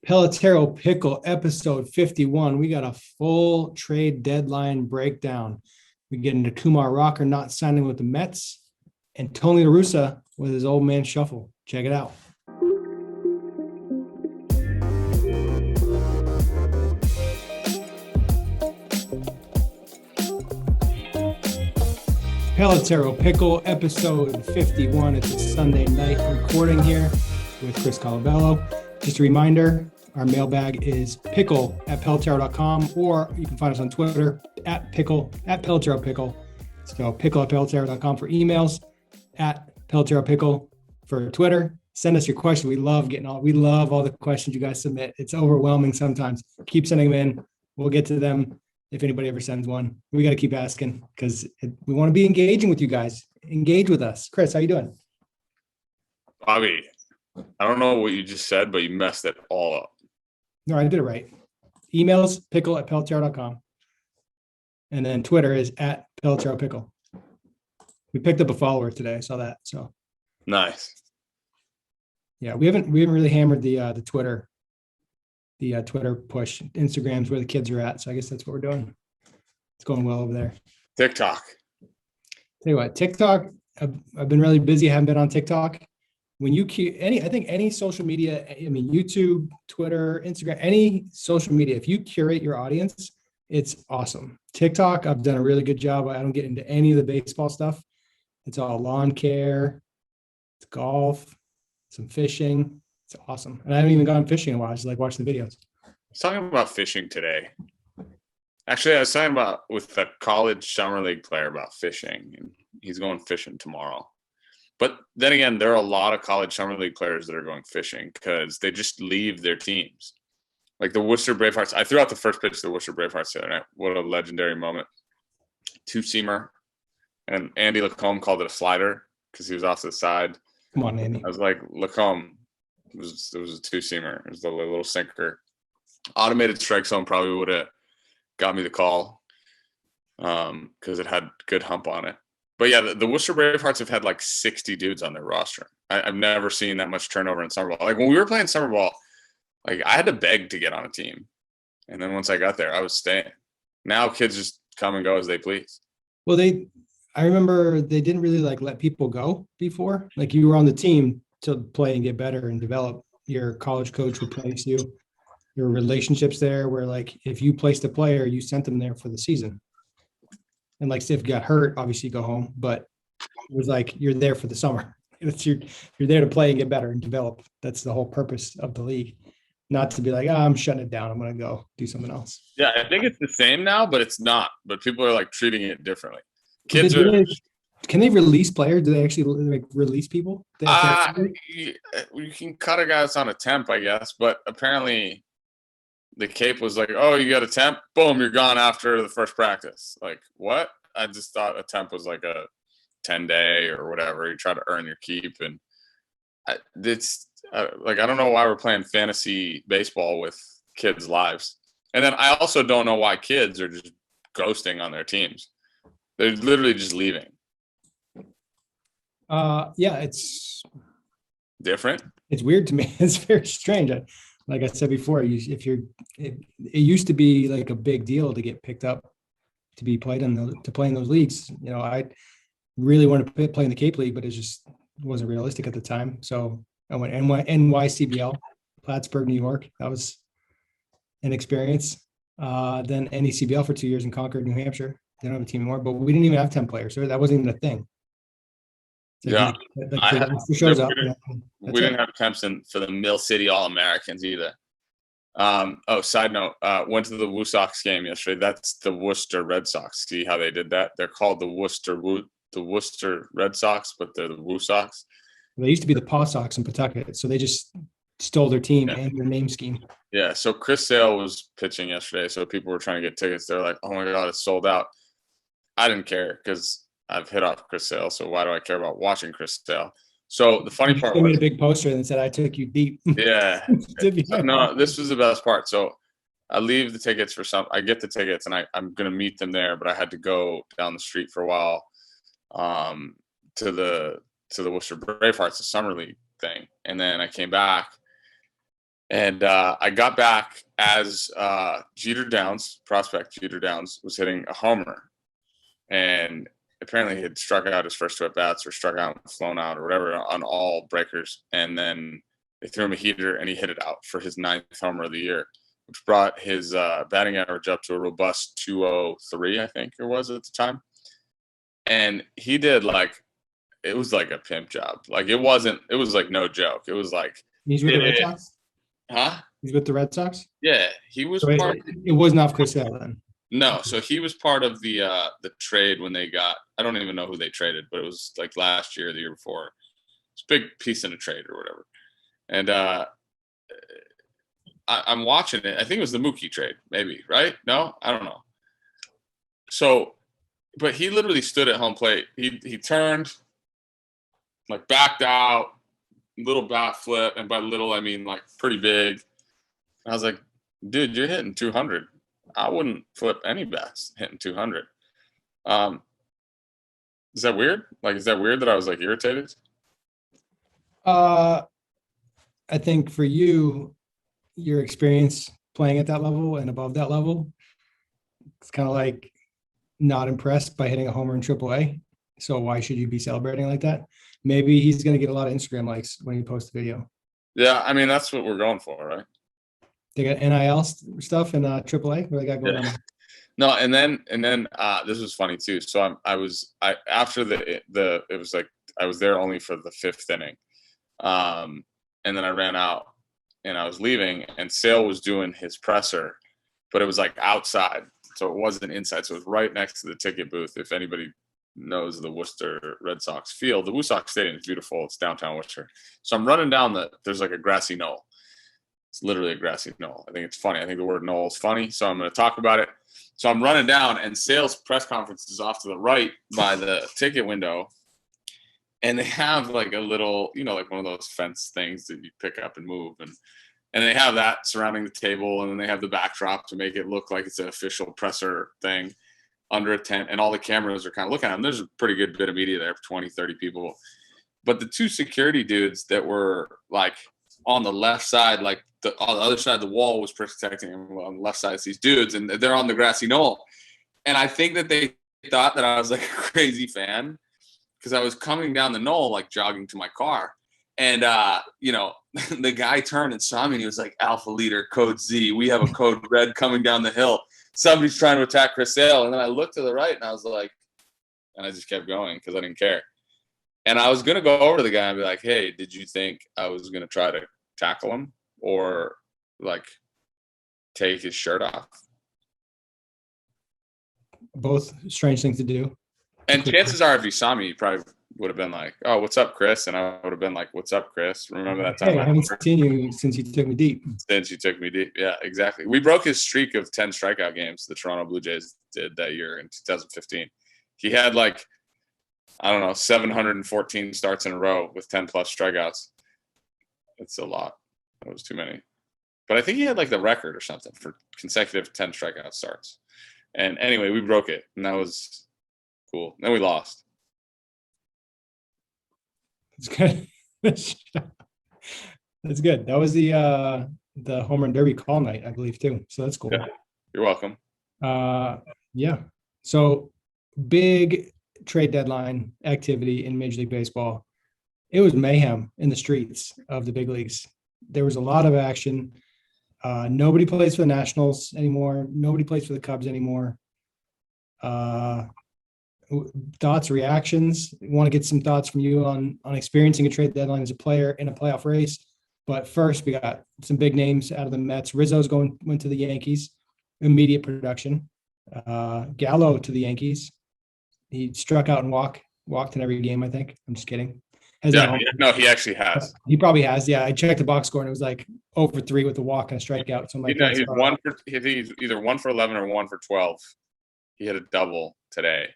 Pelotero Pickle, episode 51. We got a full trade deadline breakdown. We get into Kumar Rocker not signing with the Mets and Tony Russa with his old man shuffle. Check it out. Pelotero Pickle, episode 51. It's a Sunday night recording here with Chris Colabello. Just a reminder, our mailbag is pickle@pelotero.com, or you can find us on Twitter at Pelotero Pickle. So pickle@pelotero.com for emails, at Pelotero Pickle for Twitter. Send us your questions. We love all the questions you guys submit. It's overwhelming sometimes. Keep sending them in. We'll get to them if anybody ever sends one. We got to keep asking because we want to be engaging with you guys. Engage with us. Chris, how you doing? Bobby, I don't know what you just said, but you messed it all up. No, I did it right. Emails, pickle@pelotero.com. And then Twitter is at Pelotero Pickle. We picked up a follower today. I saw that. So nice. Yeah, we haven't really hammered the Twitter push. Instagram's where the kids are at. So I guess that's what we're doing. It's going well over there. TikTok. Tell you what, TikTok, I've been really busy. I haven't been on TikTok. When you I think any social media, I mean, YouTube, Twitter, Instagram, any social media, if you curate your audience, it's awesome. TikTok, I've done a really good job. I don't get into any of the baseball stuff. It's all lawn care, it's golf, some fishing. It's awesome. And I haven't even gone fishing in a while. I just like watching the videos. I was talking about fishing today. Actually, I was talking about with a college summer league player about fishing, and he's going fishing tomorrow. But then again, there are a lot of college summer league players that are going fishing because they just leave their teams. Like the Worcester Bravehearts. I threw out the first pitch to the Worcester Bravehearts the other night. What a legendary moment. Two-seamer. And Andy Lacombe called it a slider because he was off to the side. Come on, Andy. I was like, Lacombe, it was a two-seamer. It was a little sinker. Automated strike zone probably would have got me the call because it had good hump on it. But yeah, the Worcester Bravehearts have had like 60 dudes on their roster. I've never seen that much turnover in summer ball. Like when we were playing summer ball, like I had to beg to get on a team. And then once I got there, I was staying. Now kids just come and go as they please. Well, I remember they didn't really like let people go before. Like you were on the team to play and get better and develop. Your college coach would place you. Your relationships there where like if you placed a player, you sent them there for the season. And like, say if you got hurt, obviously you go home, but it was like, you're there for the summer. You're there to play and get better and develop. That's the whole purpose of the league. Not to be like, I'm shutting it down. I'm going to go do something else. Yeah, I think it's the same now, but it's not. But people are like treating it differently. Can they release players? Do they actually like release people? You can cut a guy that's on a temp, I guess. But apparently the Cape was like, oh, you got a temp? Boom, you're gone after the first practice. Like, what? I just thought a temp was like a 10-day or whatever. You try to earn your keep. And it's like, I don't know why we're playing fantasy baseball with kids' lives. And then I also don't know why kids are just ghosting on their teams. They're literally just leaving. Yeah, it's different. It's weird to me. It's very strange. Like I said before, it used to be like a big deal to get picked up to be played to play in those leagues. You know, I really wanted to play in the Cape League, but it just wasn't realistic at the time. So I went NYCBL, Plattsburgh, New York. That was an experience. Then NECBL for 2 years in Concord, New Hampshire. They don't have a team anymore, but we didn't even have 10 players, so that wasn't even a thing. So yeah, shows up. We didn't have temps for the Mill City All-Americans either. Side note, went to the WooSox game yesterday. That's the Worcester Red Sox. See how they did that? They're called the Worcester Red Sox, but they're the WooSox. They used to be the Paw Sox in Pawtucket, so they just stole their team and their name scheme. Yeah, so Chris Sale was pitching yesterday, so people were trying to get tickets. They're like, oh my God, it's sold out. I didn't care because I've hit off Chris Sale, so why do I care about watching Chris Sale? So the funny part was, made a big poster and said, "I took you deep." Yeah, no, this was the best part. So I leave the tickets for I get the tickets, and I'm gonna meet them there, but I had to go down the street for a while to the Worcester Bravehearts, the summer league thing, and then I came back, And I got back as prospect Jeter Downs was hitting a homer. And apparently he had struck out his first 2 at-bats or struck out and flown out or whatever on all breakers. And then they threw him a heater and he hit it out for his 9th homer of the year, which brought his batting average up to a robust 203, I think it was at the time. And he did it was like a pimp job. It was no joke. It was like. He's with the Red Sox? Huh? He's with the Red Sox? Yeah. He was so it was not Chris Sale then. No, so he was part of the trade when they got, I don't even know who they traded, but it was like last year or the year before. It's a big piece in a trade or whatever. And I'm watching it. I think it was the Mookie trade, maybe, right? No, I don't know. So, but he literally stood at home plate. He turned, backed out, little bat flip, and by little I mean pretty big. I was like, dude, you're hitting 200. I wouldn't flip any bats hitting 200. Is that weird? Is that weird that I was irritated? I think for you, your experience playing at that level and above that level, it's kind of not impressed by hitting a homer in AAA. So why should you be celebrating like that? Maybe he's going to get a lot of Instagram likes when he posts the video. Yeah, I mean, that's what we're going for, right? They got NIL stuff in AAA. What they got going on? No, and then this was funny too. So I was after it was I was there only for the 5th inning, and then I ran out and I was leaving, and Sale was doing his presser, but it was outside, so it wasn't inside. So it was right next to the ticket booth. If anybody knows the Worcester Red Sox field, the WooSox Stadium is beautiful. It's downtown Worcester. So I'm running down there's a grassy knoll. It's literally a grassy knoll. I think it's funny. I think the word knoll is funny, so I'm going to talk about it. So I'm running down, and Sale's press conference is off to the right by the ticket window, and they have a little, one of those fence things that you pick up and move, and they have that surrounding the table, and then they have the backdrop to make it look like it's an official presser thing under a tent, and all the cameras are kind of looking at them. There's a pretty good bit of media there, 20, 30 people. But the 2 security dudes that were on the left side, on the other side of the wall was protecting him. On the left side, it's these dudes, and they're on the grassy knoll. And I think that they thought that I was a crazy fan because I was coming down the knoll, jogging to my car. And, the guy turned and saw me, and he was like, Alpha Leader, code Z. We have a code red coming down the hill. Somebody's trying to attack Chris Sale. And then I looked to the right, and I was like, and I just kept going because I didn't care. And I was going to go over to the guy and be like, hey, did you think I was going to try to tackle him or take his shirt off? Both strange things to do. And chances are, if he saw me, he probably would have been like, oh, what's up, Chris? And I would have been like, what's up, Chris? Remember that time? Hey, I haven't seen you since you took me deep. Since you took me deep. Yeah, exactly. We broke his streak of 10 strikeout games the Toronto Blue Jays did that year in 2015. He had 714 starts in a row with 10 plus strikeouts. It's a lot. It was too many. But I think he had the record or something for consecutive 10 strikeout starts. And anyway, we broke it, and that was cool. Then we lost. That's good. That's good. That was the home run derby call night, I believe, too. So that's cool. Yeah, you're welcome. Yeah. So big trade deadline activity in Major League Baseball. It was mayhem in the streets of the big leagues. There was a lot of action. Nobody plays for the Nationals anymore. Nobody plays for the Cubs anymore. Thoughts, reactions? Want to get some thoughts from you on experiencing a trade deadline as a player in a playoff race. But first, we got some big names out of the Mets. Rizzo's went to the Yankees. Immediate production. Gallo to the Yankees. He struck out and walked in every game, I think. I'm just kidding. No, he actually has. He probably has. Yeah, I checked the box score and it was 0-for-3 with a walk and a strikeout. So I'm like, he's either 1 for 11 or 1 for 12. He had a double today.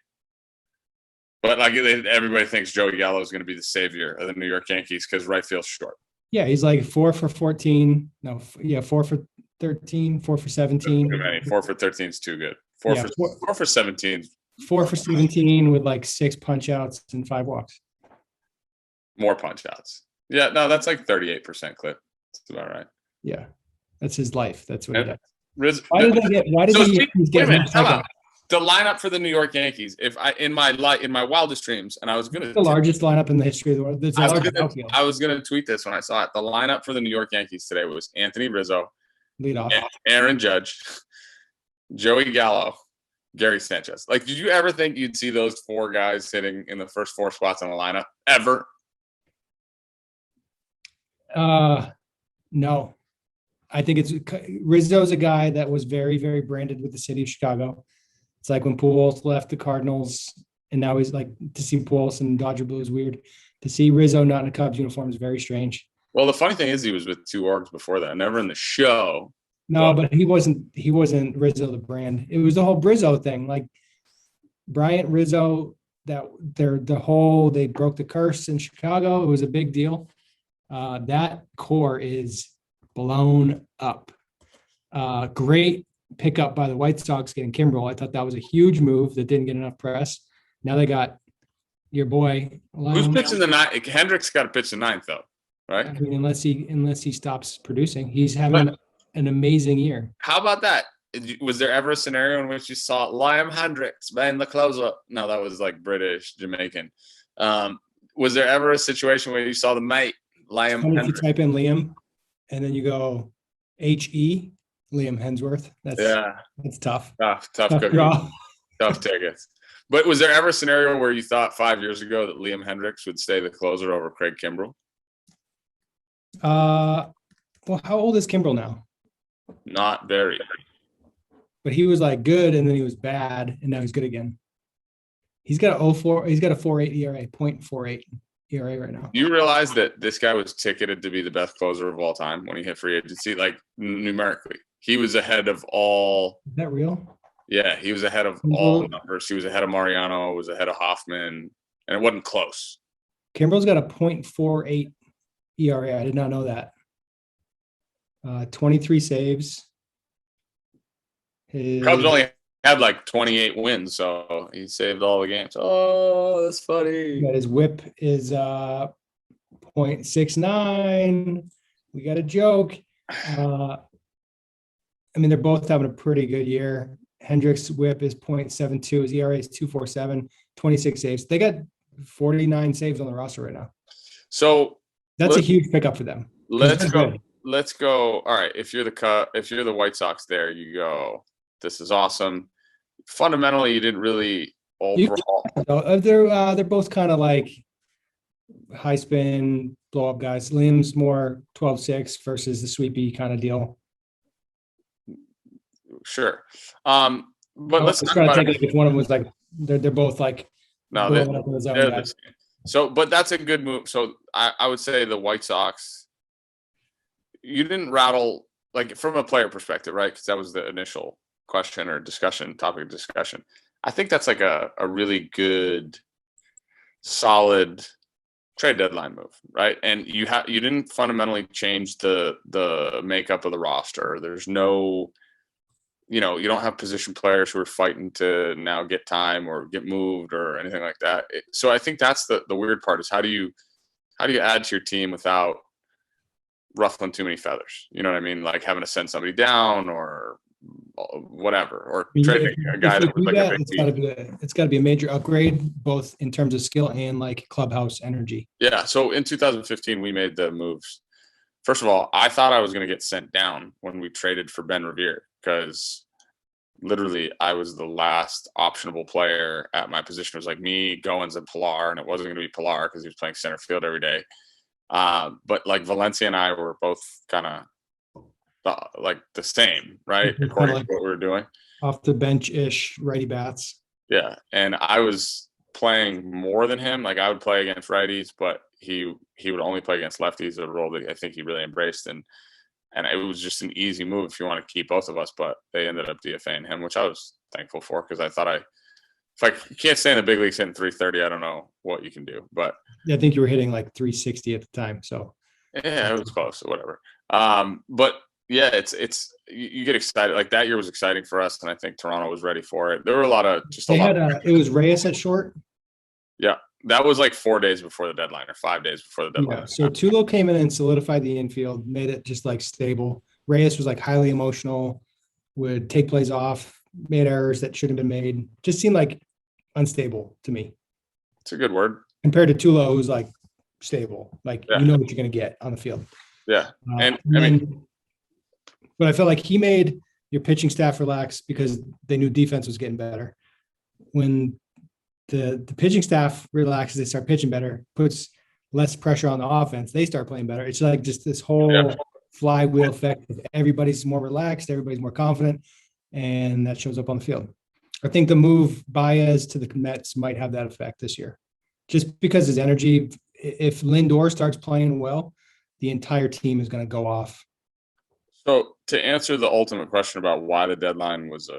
But everybody thinks Joey Gallo is going to be the savior of the New York Yankees because right field's short. Yeah, he's 4 for 14. No, yeah, 4 for 13, 4 for 17. Too many. 4 for 13 is too good. 4 for 17. 4 for 17 with 6 punch outs and 5 walks. More punch outs. Yeah, no, that's 38% clip. That's about right. Yeah, that's his life. That's what he does. Why did the Yankees get him? The lineup for the New York Yankees. If I in my wildest dreams, and I was gonna the largest lineup in the history of the world. I was gonna tweet this when I saw it. The lineup for the New York Yankees today was Anthony Rizzo, lead off, Aaron Judge, Joey Gallo, Gary Sanchez. Like, did you ever think you'd see those four guys sitting in the first four spots on the lineup ever? No. I think Rizzo's a guy that was very, very branded with the city of Chicago. It's like when Pujols left the Cardinals, and now he's like, to see Pujols in Dodger blue is weird. To see Rizzo not in a Cubs uniform is very strange. Well, the funny thing is he was with two orgs before that, never in the show. No, but he wasn't Rizzo the brand. It was the whole Brizzo thing. Like Bryant Rizzo, they broke the curse in Chicago. It was a big deal. That core is blown up. Great pickup by the White Sox getting Kimbrel. I thought that was a huge move that didn't get enough press. Now they got your boy. Who's pitching the ninth? Hendricks got to pitch the ninth, though, right? I mean, unless he stops producing, he's having an amazing year. How about that? Was there ever a scenario in which you saw Liam Hendricks being the closer? No, that was like British, Jamaican. Was there ever a situation where you saw the mate, Liam Hendricks? If you type in Liam and then you go H-E, Liam Hemsworth. That's tough. Tough draw. Tough tickets. But was there ever a scenario where you thought 5 years ago that Liam Hendricks would stay the closer over Craig Kimbrel? Well, how old is Kimbrel now? Not very. But he was like good, and then he was bad, and now he's good again. He's got a 4.8 ERA, 0.48 ERA right now. You realize that this guy was ticketed to be the best closer of all time when he hit free agency, like numerically. He was ahead of all. Is that real? Yeah, he was ahead of all numbers. He was ahead of Mariano, was ahead of Hoffman, and it wasn't close. Kimbrel's got a 0.48 ERA. I did not know that. 23 saves. Cubs only had like 28 wins, so he saved all the games. Oh, that's funny. His whip is 0.69. We got a joke. I mean, they're both having a pretty good year. Hendricks' whip is 0.72. His ERA is 2.47, 26 saves. They got 49 saves on the roster right now. So that's a huge pickup for them. Let's go. All right. If you're the White Sox there, you go, this is awesome. Fundamentally, you didn't really overhaul. They're both kind of like high spin blow up guys. Liam's more 12-6 versus the sweepy kind of deal. Sure. But let's try to take it if one of them was like they're both like no, they're the same. So, but that's a good move. So I would say the White Sox, you didn't rattle, like from a player perspective, right? Because that was the initial question or topic of discussion. I think that's like a really good, solid trade deadline move, right? And you didn't fundamentally change the makeup of the roster. There's no, you don't have position players who are fighting to now get time or get moved or anything like that. So I think that's the weird part is how do you add to your team without ruffling too many feathers? You know what I mean? Like having to send somebody down or whatever, or trading a guy that was like a big it's got to be a major upgrade, both in terms of skill and like clubhouse energy. Yeah. So in 2015, we made the moves. First of all, I thought I was going to get sent down when we traded for Ben Revere because literally I was the last optionable player at my position. It was like me, Goins, and Pilar, and it wasn't going to be Pilar because he was playing center field every day. But like Valencia and I were both kind of like the same, right? According to what we were doing. Off the bench-ish righty bats. Yeah. And I was playing more than him. Like I would play against righties, but he would only play against lefties, a role that I think he really embraced. And it was just an easy move if you want to keep both of us, but they ended up DFAing him, which I was thankful for because I thought if I can't stay in the big leagues hitting 330, I don't know what you can do. But yeah, I think you were hitting like 360 at the time. So yeah, it was close or whatever. But yeah, it's you get excited. Like that year was exciting for us, and I think Toronto was ready for it. There were a lot of it was Reyes at short. Yeah. That was like 4 days before the deadline or 5 days before the deadline. Yeah. So Tulo came in and solidified the infield, made it just like stable. Reyes was like highly emotional, would take plays off, made errors that shouldn't have been made. Just seemed like unstable to me. It's a good word. Compared to Tulo, who's like stable, like you know what you're going to get on the field. Yeah, but I felt like he made your pitching staff relax because they knew defense was getting better. When the pitching staff relaxes, they start pitching better, puts less pressure on the offense, they start playing better. It's like just this whole flywheel effect. Everybody's more relaxed, everybody's more confident, and that shows up on the field. I think the move Baez to the Mets might have that effect this year, just because his energy. If Lindor starts playing well, the entire team is going to go off. So to answer the ultimate question about why the deadline was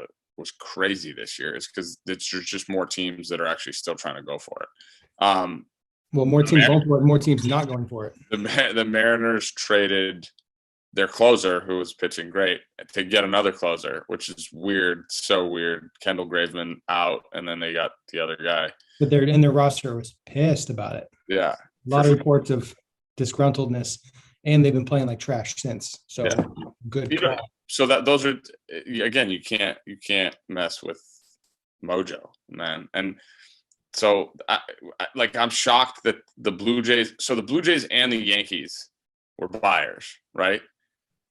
crazy this year, is because there's just more teams that are actually still trying to go for it. Well, more teams going for it, more teams not going for it. The Mariners traded their closer, who was pitching great, to get another closer, which is weird, so weird. Kendall Graveman out, and then they got the other guy. But their roster was pissed about it. Yeah. A lot of reports of disgruntledness, and they've been playing like trash since. So good. So those are, again, you can't mess with mojo, man. And so I'm shocked that the Blue Jays and the Yankees were buyers, right?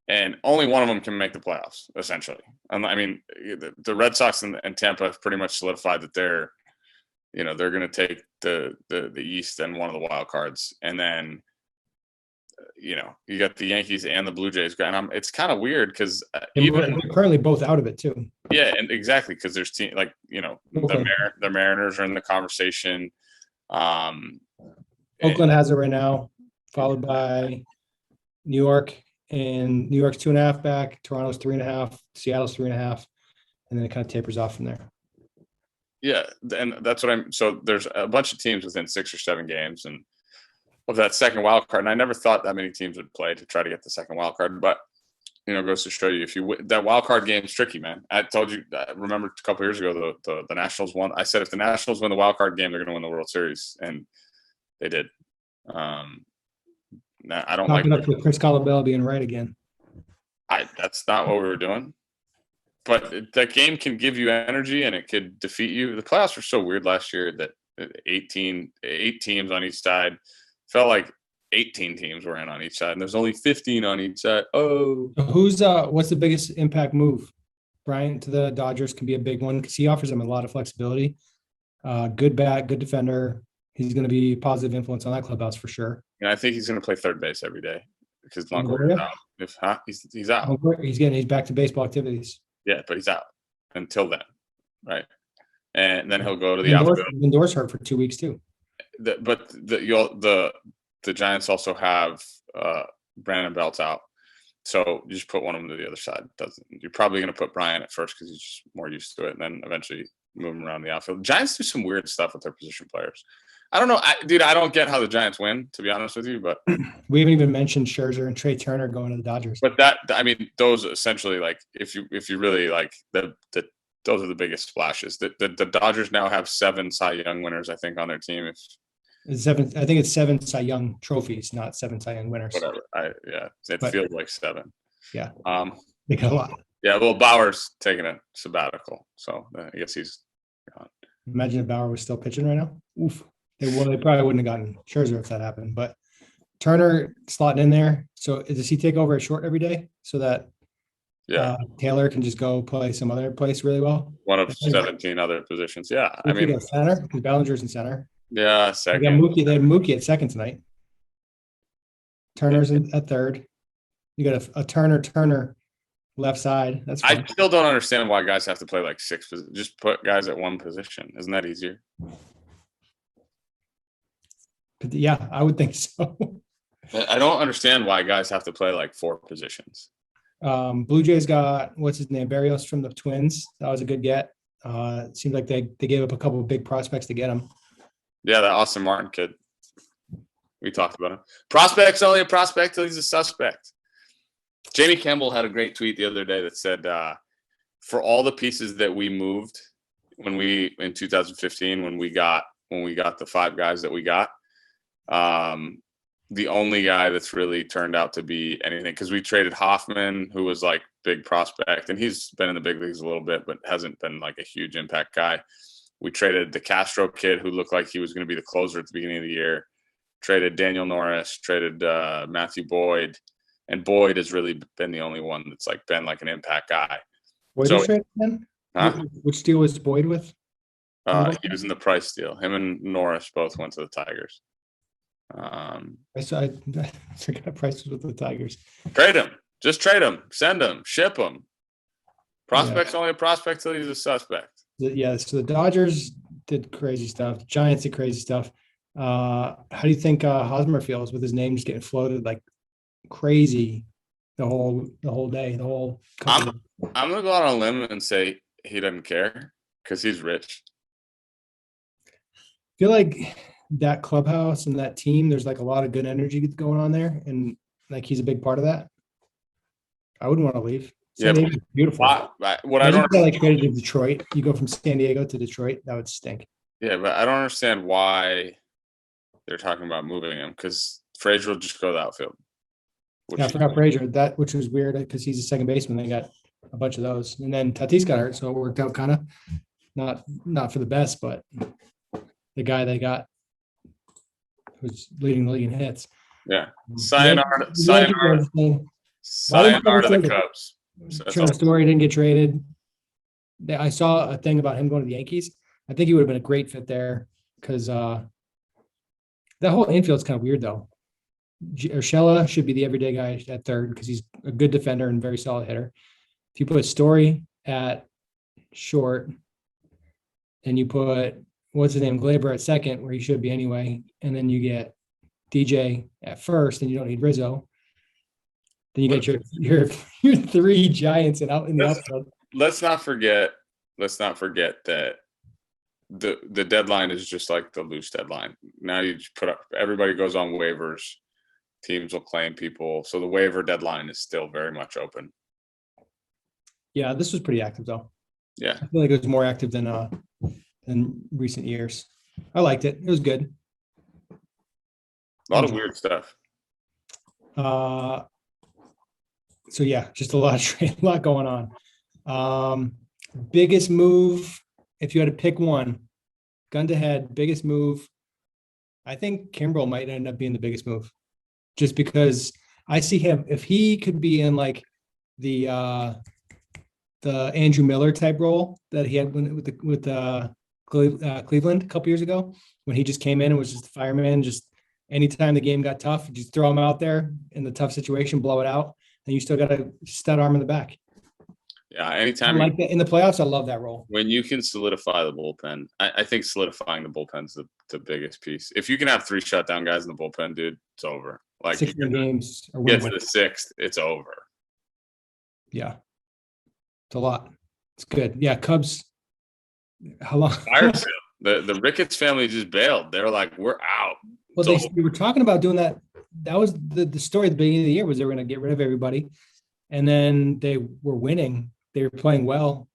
And only one of them can make the playoffs, essentially. I mean, the Red Sox and Tampa have pretty much solidified that they're going to take the East and one of the wild cards. And then, you got the Yankees and the Blue Jays. And it's kind of weird because we're currently both out of it too. Yeah, and exactly, because there's the Mariners are in the conversation. Oakland has it right now, followed by New York, and New York's 2.5 back. Toronto's 3.5. Seattle's 3.5, and then it kind of tapers off from there. Yeah, and that's what so there's a bunch of teams within 6 or 7 games and of that second wild card. And I never thought that many teams would play to try to get the second wild card, but goes to show you, if you that wild card game is tricky, man. I told you, I remember a couple of years ago, the Nationals won. I said if the Nationals win the wild card game, they're going to win the World Series, and they did. I don't like it up with Chris Colabello being right again. That's not what we were doing. But that game can give you energy, and it could defeat you. The playoffs were so weird last year that 8 teams on each side felt like 18 teams were in on each side, and there's only 15 on each side. Oh, what's the biggest impact move? Bryant to the Dodgers can be a big one because he offers them a lot of flexibility. Good bat, good defender. He's going to be a positive influence on that clubhouse for sure. And I think he's going to play third base every day because Longoria is out. He's out. He's back to baseball activities. Yeah, but he's out until then, right? And then he'll go to the outfield. Lindor's hurt for 2 weeks too. But the Giants also have Brandon Belt's out, so you just put one of them to the other side. You're probably going to put Bryant at first because he's just more used to it, and then eventually move him around the outfield. The Giants do some weird stuff with their position players. I don't know, I don't get how the Giants win, to be honest with you. But we haven't even mentioned Scherzer and Trey Turner going to the Dodgers. But those essentially, like, if you really like those are the biggest splashes. The Dodgers now have 7 Cy Young winners, I think, on their team. It's 7. I think it's 7 Cy Young trophies, not 7 Cy Young winners. Whatever. It feels like 7. Yeah. They got a lot. Yeah. Well, Bauer's taking a sabbatical, so I guess he's gone. Imagine if Bauer was still pitching right now. Oof. They probably wouldn't have gotten Scherzer if that happened. But Turner slotting in there. So does he take over at short every day so that Taylor can just go play some other place really well? One of 17 other positions. Yeah. I mean, center, because Ballinger's in center. Yeah, second. They had Mookie at second tonight. Turner's at third. You got a Turner left side. That's fine. I still don't understand why guys have to play like 6 positions. Just put guys at one position. Isn't that easier? Yeah, I would think so. I don't understand why guys have to play like 4 positions. Blue Jays got, what's his name, Barrios from the Twins. That was a good get. It seemed like they gave up a couple of big prospects to get him. Yeah, that Austin Martin kid. We talked about him. Prospect's only a prospect till he's a suspect. Jamie Campbell had a great tweet the other day that said, for all the pieces that we moved in 2015, when we got when we got the 5 guys that we got. The only guy that's really turned out to be anything, because we traded Hoffman, who was like big prospect, and he's been in the big leagues a little bit, but hasn't been like a huge impact guy. We traded the Castro kid, who looked like he was going to be the closer at the beginning of the year. Traded Daniel Norris, traded Matthew Boyd, and Boyd has really been the only one that's like been like an impact guy. Boyd was traded then? Huh? Which deal was Boyd with? He was in the Price deal. Him and Norris both went to the Tigers. I forgot Price was with the Tigers. Trade him. Just trade him. Send him. Ship him. Prospect's only a prospect till he's a suspect. Yeah, so the Dodgers did crazy stuff. Giants did crazy stuff. How do you think Hosmer feels with his name just getting floated like crazy the whole day, the whole couple I'm gonna go out on a limb and say he doesn't care because he's rich. I feel like that clubhouse and that team, there's like a lot of good energy going on there, and like he's a big part of that. I wouldn't want to leave. San Diego's beautiful. What I don't like traded to Detroit. You go from San Diego to Detroit, that would stink. Yeah, but I don't understand why they're talking about moving him, because Frazier will just go to the outfield. Yeah, I forgot Frazier, which was weird because he's a second baseman. They got a bunch of those, and then Tatis got hurt, so it worked out kind of not for the best. But the guy they got was leading the league in hits. Yeah, sayonara to the Cubs. Trent Story didn't get traded. I saw a thing about him going to the Yankees. I think he would have been a great fit there because that whole infield's kind of weird though. Urshela should be the everyday guy at third because he's a good defender and very solid hitter. If you put Story at short and you put what's his name, Glaber at second, where he should be anyway, and then you get DJ at first, and you don't need Rizzo. Then you get your 3 Giants and out in the outfield. Let's not forget that the deadline is just like the loose deadline. Now you just put up, everybody goes on waivers. Teams will claim people. So the waiver deadline is still very much open. Yeah, this was pretty active though. Yeah. I feel like it was more active than recent years. I liked it. It was good. A lot of weird stuff. So yeah, just a lot going on. Biggest move, if you had to pick one, gun to head, biggest move. I think Kimbrel might end up being the biggest move, just because I see him, if he could be in like the Andrew Miller type role that he had with Cleveland a couple years ago, when he just came in and was just a fireman. Just anytime the game got tough, just throw him out there in the tough situation, blow it out, and you still got a stud arm in the back. Yeah, anytime I like that in the playoffs. I love that role. When you can solidify the bullpen, I think solidifying the bullpen's the biggest piece. If you can have 3 shutdown guys in the bullpen, dude, it's over. Like 16 games, or get to the 6th, it's over. Yeah, it's a lot. It's good. Yeah, Cubs. How long? Fire sale. The Ricketts family just bailed. They were like, "We're out." Well, they were talking about doing that. That was the story at the beginning of the year, was they were going to get rid of everybody, and then they were winning. They were playing well.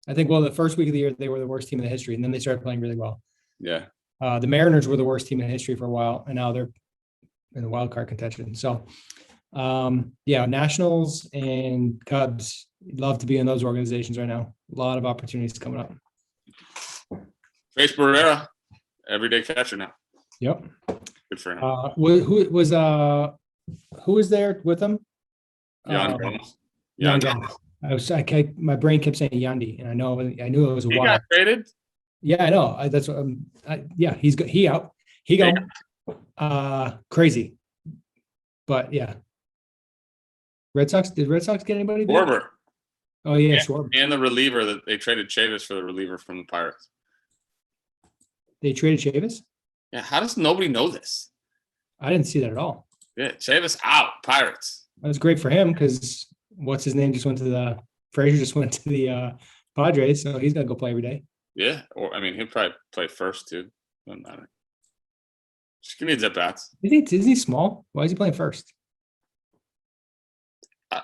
I think, the first week of the year, they were the worst team in the history, and then they started playing really well. Yeah. The Mariners were the worst team in history for a while, and now they're in the wild card contention. So, Nationals and Cubs, love to be in those organizations right now. A lot of opportunities coming up. Trace Barrera, everyday catcher now. Yep. Good for him. Who was there with him? Yandy. My brain kept saying Yandy, and I knew it was a He while. got traded. Yeah, I know. That's what. He's good. He out. He go. Crazy. But yeah. Red Sox. Did Red Sox get anybody? Schwarber. Oh yeah, Schwarber. And the reliever that they traded Chavis for the reliever from the Pirates. They traded Chavis? Yeah, how does nobody know this? I didn't see that at all. Yeah, Chavis out, Pirates. That was great for him because what's his name Frazier just went to the Padres, so he's gonna go play every day. Yeah, he'll probably play first too. Doesn't matter. Just give me at bats. Isn't he small? Why is he playing first?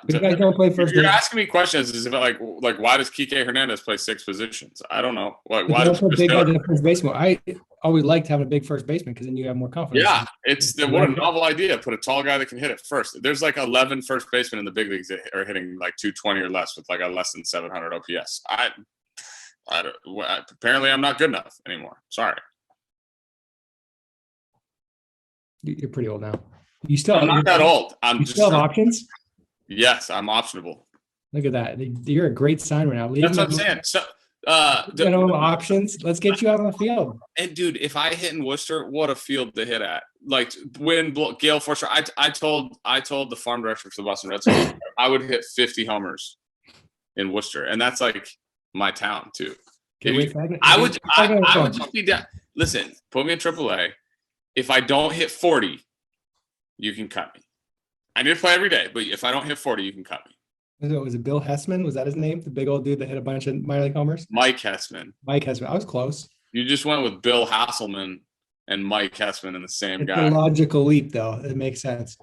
You guys don't play first You're base. asking me questions as if like why does Kike Hernandez play 6 positions? I don't know. Like why Don't does put Chris big guys Taylor? in first baseman. I always liked having a big first baseman because then you have more confidence. Yeah, what a novel idea. Put a tall guy that can hit it first. There's like 11 first basemen in the big leagues that are hitting like 220 or less with like a less than 700 OPS. Apparently I'm not good enough anymore. Sorry. You're pretty old now. I'm not that old. You still have options? Yes, I'm optionable. Look at that. You're a great sign right now. That's what I'm saying. So, options. Let's get you out on the field. And dude, if I hit in Worcester, what a field to hit at! Like when Gale Forster, I told the farm director for the Boston Red Sox I would hit 50 homers in Worcester, and that's like my town too. I would just be down. Listen, put me in AAA. If I don't hit 40, you can cut me. I need to play every day, but if I don't hit 40, you can cut me. Was it Bill Hessman? Was that his name? The big old dude that hit a bunch of minor league homers? Mike Hessman. I was close. You just went with Bill Hasselman and Mike Hessman in the same guy. It's a logical leap, though. It makes sense.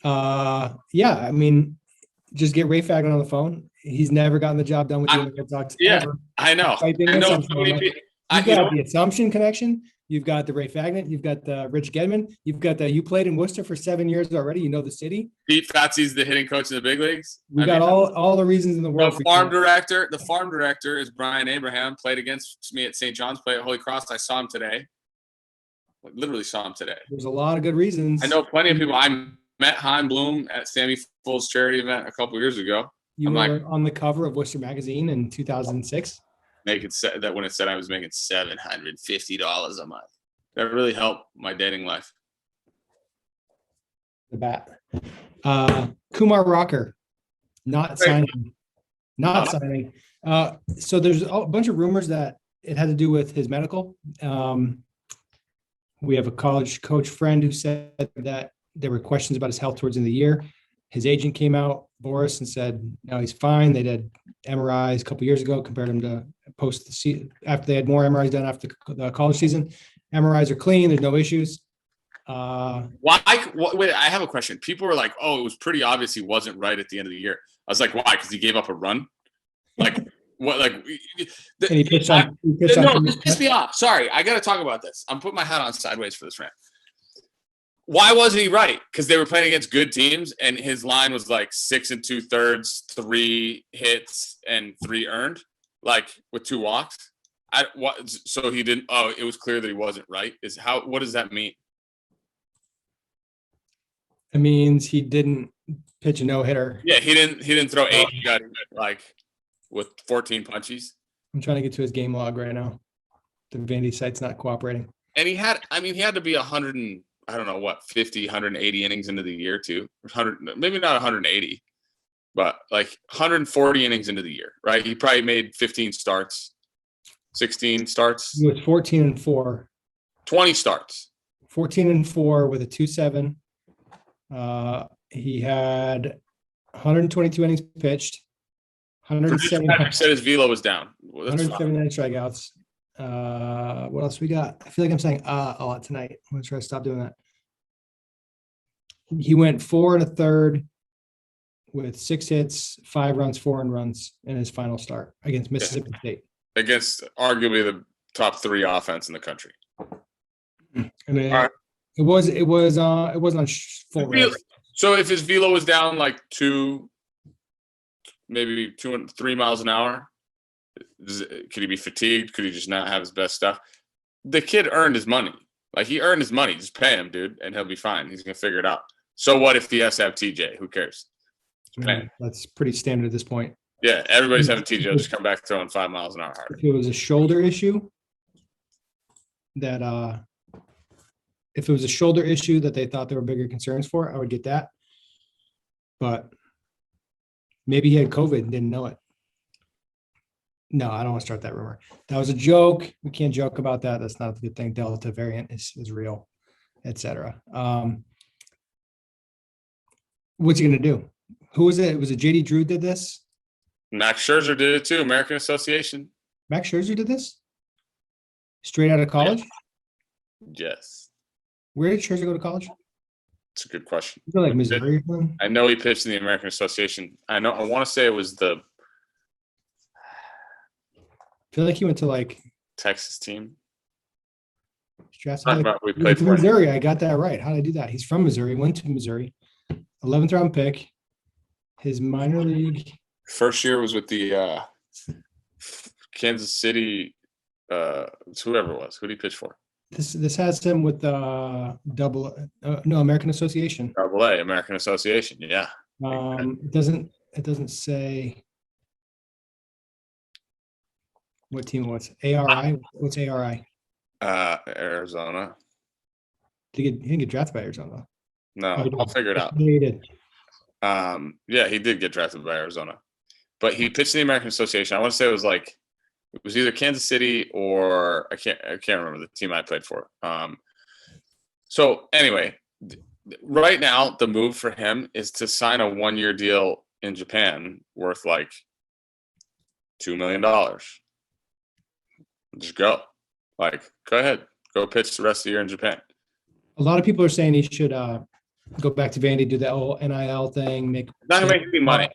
Yeah, I mean, just get Ray Fagin on the phone. He's never gotten the job done with the Red Sox. Yeah, ever. I know. You've got the Assumption connection. You've got the Ray Fagin. You've got the Rich Gedman. You've got you played in Worcester for 7 years already. You know the city. Pete Fatsy's the hitting coach in the big leagues. We got all the reasons in the world. The farm director is Brian Abraham. Played against me at St. John's. Played at Holy Cross. I saw him today. Literally saw him today. There's a lot of good reasons. I know plenty of people. I met Heim Bloom at Sammy Folds charity event a couple years ago. You were on the cover of Worcester magazine in 2006. That when it said I was making $750 a month. That really helped my dating life. The bat. Kumar Rocker, not signing. So there's a bunch of rumors that it had to do with his medical. We have a college coach friend who said that there were questions about his health towards the end of the year. His agent came out, Boris, and said, no, he's fine. They did MRIs a couple years ago, compared him to post the season after they had more MRIs done after the college season. MRIs are clean. There's no issues. Wait, I have a question. People were like, oh, it was pretty obvious he wasn't right at the end of the year. I was like, why? Because he gave up a run? Like, what? Like, and he pitched on. This pissed me off. Sorry, I got to talk about this. I'm putting my hat on sideways for this rant. Why wasn't he right? Because they were playing against good teams, and his line was like 6 2/3, 3 hits and 3 earned, like with 2 walks. So he didn't. Oh, it was clear that he wasn't right. What does that mean? It means he didn't pitch a no hitter. Yeah, he didn't throw 8. He got like with 14 punchies. I'm trying to get to his game log right now. The Vandy site's not cooperating. And he had to be 100 and I don't know what 50, 180 innings into the year too. 100, maybe not 180, but like 140 innings into the year, right? He probably made 15 starts, 16 starts. He was 14-4. 20 starts. 14-4 with a 2.7. He had 122 innings pitched. 179 said his velo was down. 179 strikeouts. What else we got? I feel like I'm saying a lot tonight. I'm gonna try to stop doing that. He went 4 1/3 with 6 hits, 5 runs, 4 earned runs in his final start against Mississippi State. Against arguably the top 3 offense in the country. And it wasn't on full rest. So if his velo was down like 2, maybe 2 and 3 miles an hour, could he be fatigued? Could he just not have his best stuff? The kid earned his money. Like he earned his money. Just pay him, dude, and he'll be fine. He's gonna figure it out. So what if he has to have TJ? Who cares? That's pretty standard at this point. Yeah, everybody's having TJ. Just come back throwing 5 miles an hour harder. If it was a shoulder issue that they thought there were bigger concerns for, I would get that. But maybe he had COVID and didn't know it. No, I don't want to start that rumor. That was a joke. We can't joke about that. That's not a good thing. Delta variant is real, etc. What's he going to do? Who was it? Was it JD Drew did this? Max Scherzer did it too. American Association. Max Scherzer did this? Straight out of college? Yes. Where did Scherzer go to college? It's a good question. You feel like Missouri or something? I know he pitched in the American Association. I want to say it was the I feel like he went to like Texas team. We played for Missouri. I got that right. How did I do that? He's from Missouri, went to Missouri, 11th round pick. His minor league first year was with the Kansas City, whoever it was. Who did he pitch for? This has him with American Association. AA, American Association. Yeah. It doesn't say what team it was. ARI. What's ARI? Arizona. He didn't get drafted by Arizona. No, I'll figure it out. He did. Yeah, he did get drafted by Arizona, but he pitched in the American Association. I want to say it was either Kansas City or I can't remember the team I played for. So anyway, right now the move for him is to sign a 1-year deal in Japan worth like $2 million. Just go. Go ahead. Go pitch the rest of the year in Japan. A lot of people are saying he should go back to Vandy, do the whole NIL thing. Not gonna make any money.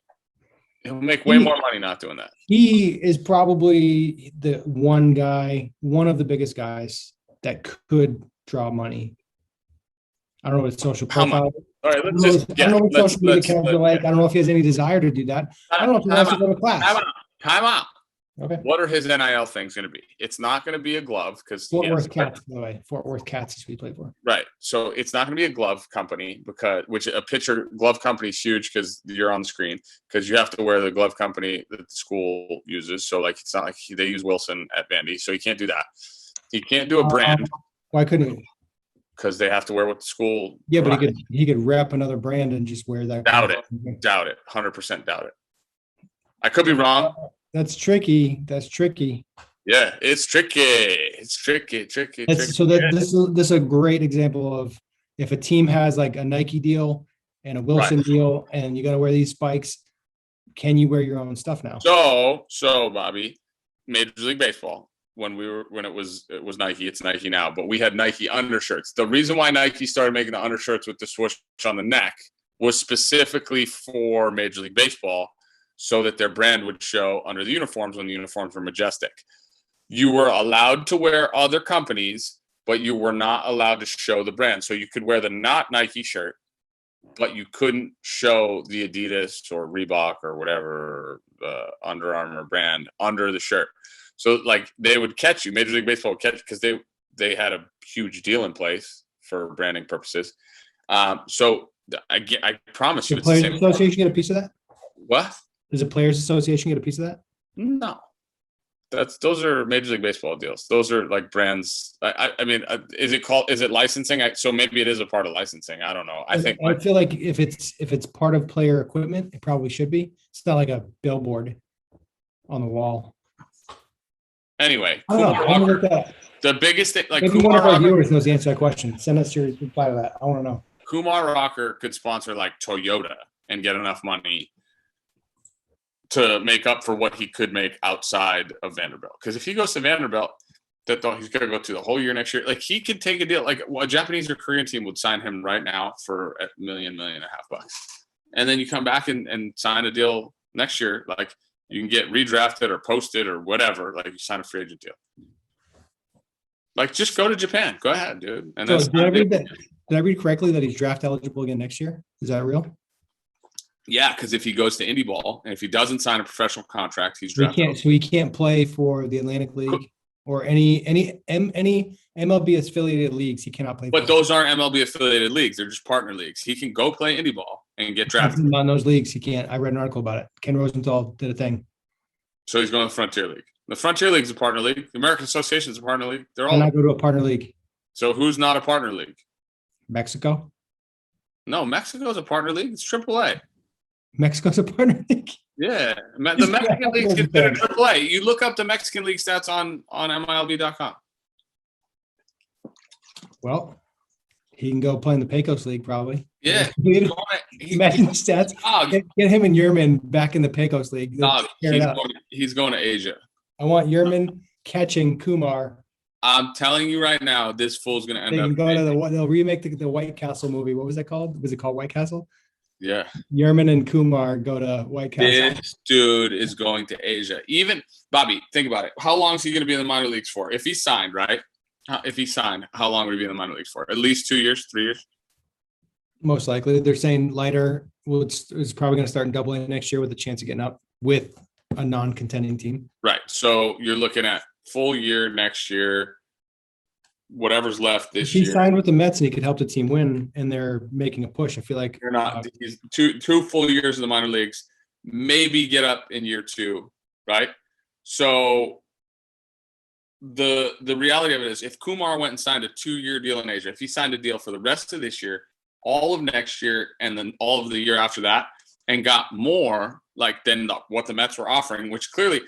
He'll make way more money not doing that. He is probably the one of the biggest guys that could draw money. I don't know what his social profile. All right, I don't know what social media accounts are like. I don't know if he has any desire to do that. I don't know if he wants to go to class. Time out. Okay. What are his NIL things going to be? It's not going to be a glove because Fort Worth Cats, by the way. Fort Worth Cats is who he played for. Right. So it's not going to be a glove company which a pitcher glove company is huge because you're on the screen because you have to wear the glove company that the school uses. So it's not like they use Wilson at Vandy, so he can't do that. He can't do a brand. Why couldn't he? Because they have to wear what the school. Yeah, but he could rep another brand and just wear that. Doubt it. 100% doubt it. I could be wrong. That's tricky. Yeah, it's tricky. So this is a great example of if a team has like a Nike deal and a Wilson deal, and you got to wear these spikes. Can you wear your own stuff now? So Bobby, Major League Baseball. When it was Nike, it's Nike now, but we had Nike undershirts. The reason why Nike started making the undershirts with the swoosh on the neck was specifically for Major League Baseball, so that their brand would show under the uniforms when the uniforms were majestic. You were allowed to wear other companies, but you were not allowed to show the brand. So you could wear the not Nike shirt, but you couldn't show the Adidas or Reebok or whatever the Under Armour brand under the shirt. So they would catch you. Major League Baseball would catch you because they had a huge deal in place for branding purposes. So I promise you, the Players Association get a piece of that? What? Does the Players Association get a piece of that? No. Those are Major League Baseball deals. Those are like brands. I mean, is it licensing? So maybe it is a part of licensing. I don't know. I feel like if it's part of player equipment, it probably should be. It's not like a billboard on the wall. Anyway, the biggest thing, maybe Kumar one of our viewers knows the answer to that question. Send us your reply to that. I want to know. Kumar Rocker could sponsor like Toyota and get enough money to make up for what he could make outside of Vanderbilt. Because if he goes to Vanderbilt, he's going to go through the whole year next year. Like he could take a deal. Like a Japanese or Korean team would sign him right now for $1 million and a half bucks, and then you come back and sign a deal next year. Like you can get redrafted or posted or whatever. Like you sign a free agent deal. Like just go to Japan. Go ahead, dude. And so did I read correctly that he's draft eligible again next year? Is that real? Yeah, because if he goes to Indie Ball and if he doesn't sign a professional contract, he's drafted. So he can't play for the Atlantic League or any MLB affiliated leagues. He cannot play. But those aren't MLB affiliated leagues; they're just partner leagues. He can go play Indie Ball and get drafted. On those leagues, he can't. I read an article about it. Ken Rosenthal did a thing. So he's going to the Frontier League. The Frontier League is a partner league. The American Association is a partner league. They're all. Can I go to a partner league? So who's not a partner league? Mexico. No, Mexico is a partner league. It's AAA. Mexico's a partner league. Yeah, the Mexican league's considered AAA. You look up the Mexican league stats on MILB.com. Well, he can go play in the Pecos League probably. Yeah. Imagine the stats. Get him and Yerman back in the Pecos League. He's going to Asia. I want Yerman catching Kumar I'm telling you right now, this fool's gonna end They up. can go to they'll remake the White Castle movie. What was that called? Was it called White Castle? Yeah. Yerman and Kumar go to White Castle. This dude is going to Asia. Even Bobby, think about it. How long is he going to be in the minor leagues for? If he signed, right? If he signed, how long would he be in the minor leagues for? At least 2 years, 3 years? Most likely. They're saying Leiter is probably going to start in Double A next year with a chance of getting up with a non-contending team. Right. So you're looking at full year next year, whatever's left this year. He signed with the Mets and he could help the team win, and they're making a push. I feel like you're not. He's two full years in the minor leagues, maybe get up in year 2, right? So the reality of it is, if Kumar went and signed a 2-year deal in Asia, if he signed a deal for the rest of this year, all of next year, and then all of the year after that, and got more like than what the Mets were offering, which clearly,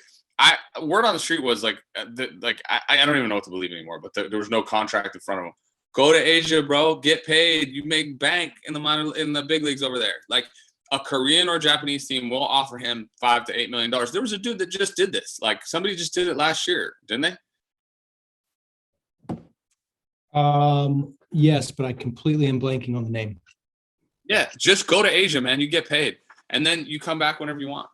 word on the street was I don't even know what to believe anymore. But there was no contract in front of him. Go to Asia, bro. Get paid. You make bank in the big leagues over there. Like a Korean or Japanese team will offer him $5 to $8 million. There was a dude that just did this. Like somebody just did it last year, didn't they? Yes, but I completely am blanking on the name. Yeah, just go to Asia, man. You get paid, and then you come back whenever you want.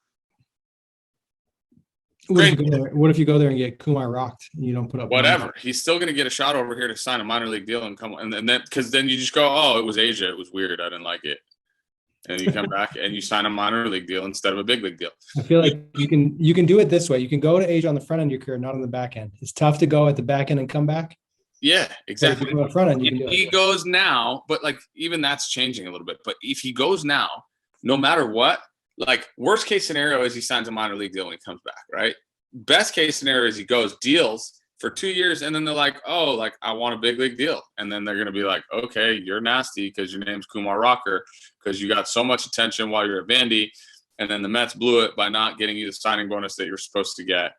What if you go there and get Kumar rocked and you don't put up whatever? He's still going to get a shot over here to sign a minor league deal and come, and then because then you just go, oh, it was Asia, it was weird, I didn't like it, and you come back and you sign a minor league deal instead of a big league deal. I feel like you can do it this way. You can go to Asia on the front end of your career, not on the back end. It's tough to go at the back end and come back. Yeah, exactly. On the front end, he goes now, but like even that's changing a little bit. But if he goes now, no matter what, like worst case scenario is he signs a minor league deal when he comes back, right? Best case scenario is he goes deals for 2 years, and then they're like, oh, like I want a big league deal, and then they're gonna be like, okay, you're nasty because your name's Kumar Rocker because you got so much attention while you're at Vandy, and then the Mets blew it by not getting you the signing bonus that you're supposed to get.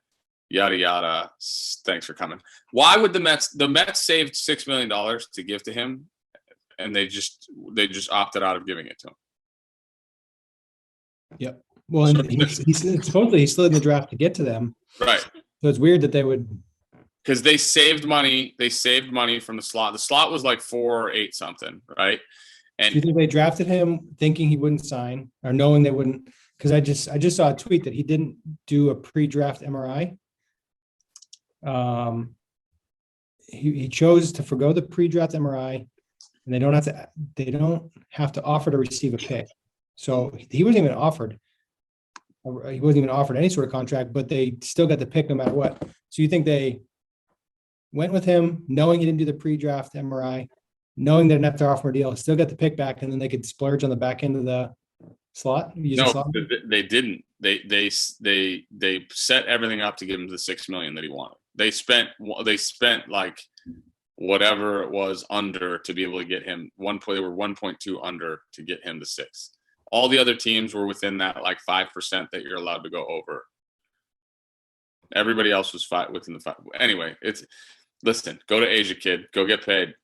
Yada yada. Thanks for coming. Why would the Mets saved $6 million to give to him, and they just opted out of giving it to him? Yep. Well, so he's supposedly he slid in the draft to get to them. Right. So it's weird that they would, because they saved money. They saved money from the slot. The slot was like 4 or 8 something, right? And do you think they drafted him thinking he wouldn't sign or knowing they wouldn't? Because I just saw a tweet that he didn't do a pre-draft MRI. He chose to forgo the pre-draft MRI, and they don't have to offer to receive a pick. So he wasn't even offered. He wasn't even offered any sort of contract, but they still got the pick no matter what. So you think they went with him knowing he didn't do the pre-draft MRI, knowing they didn't have to offer a deal, still got the pick back, and then they could splurge on the back end of the slot? No, they didn't. They set everything up to give him the $6 million that he wanted. They spent like whatever it was under to be able to get him they were 1.2 under to get him to 6. All the other teams were within that like 5% that you're allowed to go over. Everybody else was within the 5. Anyway, listen, go to Asia, kid. Go get paid.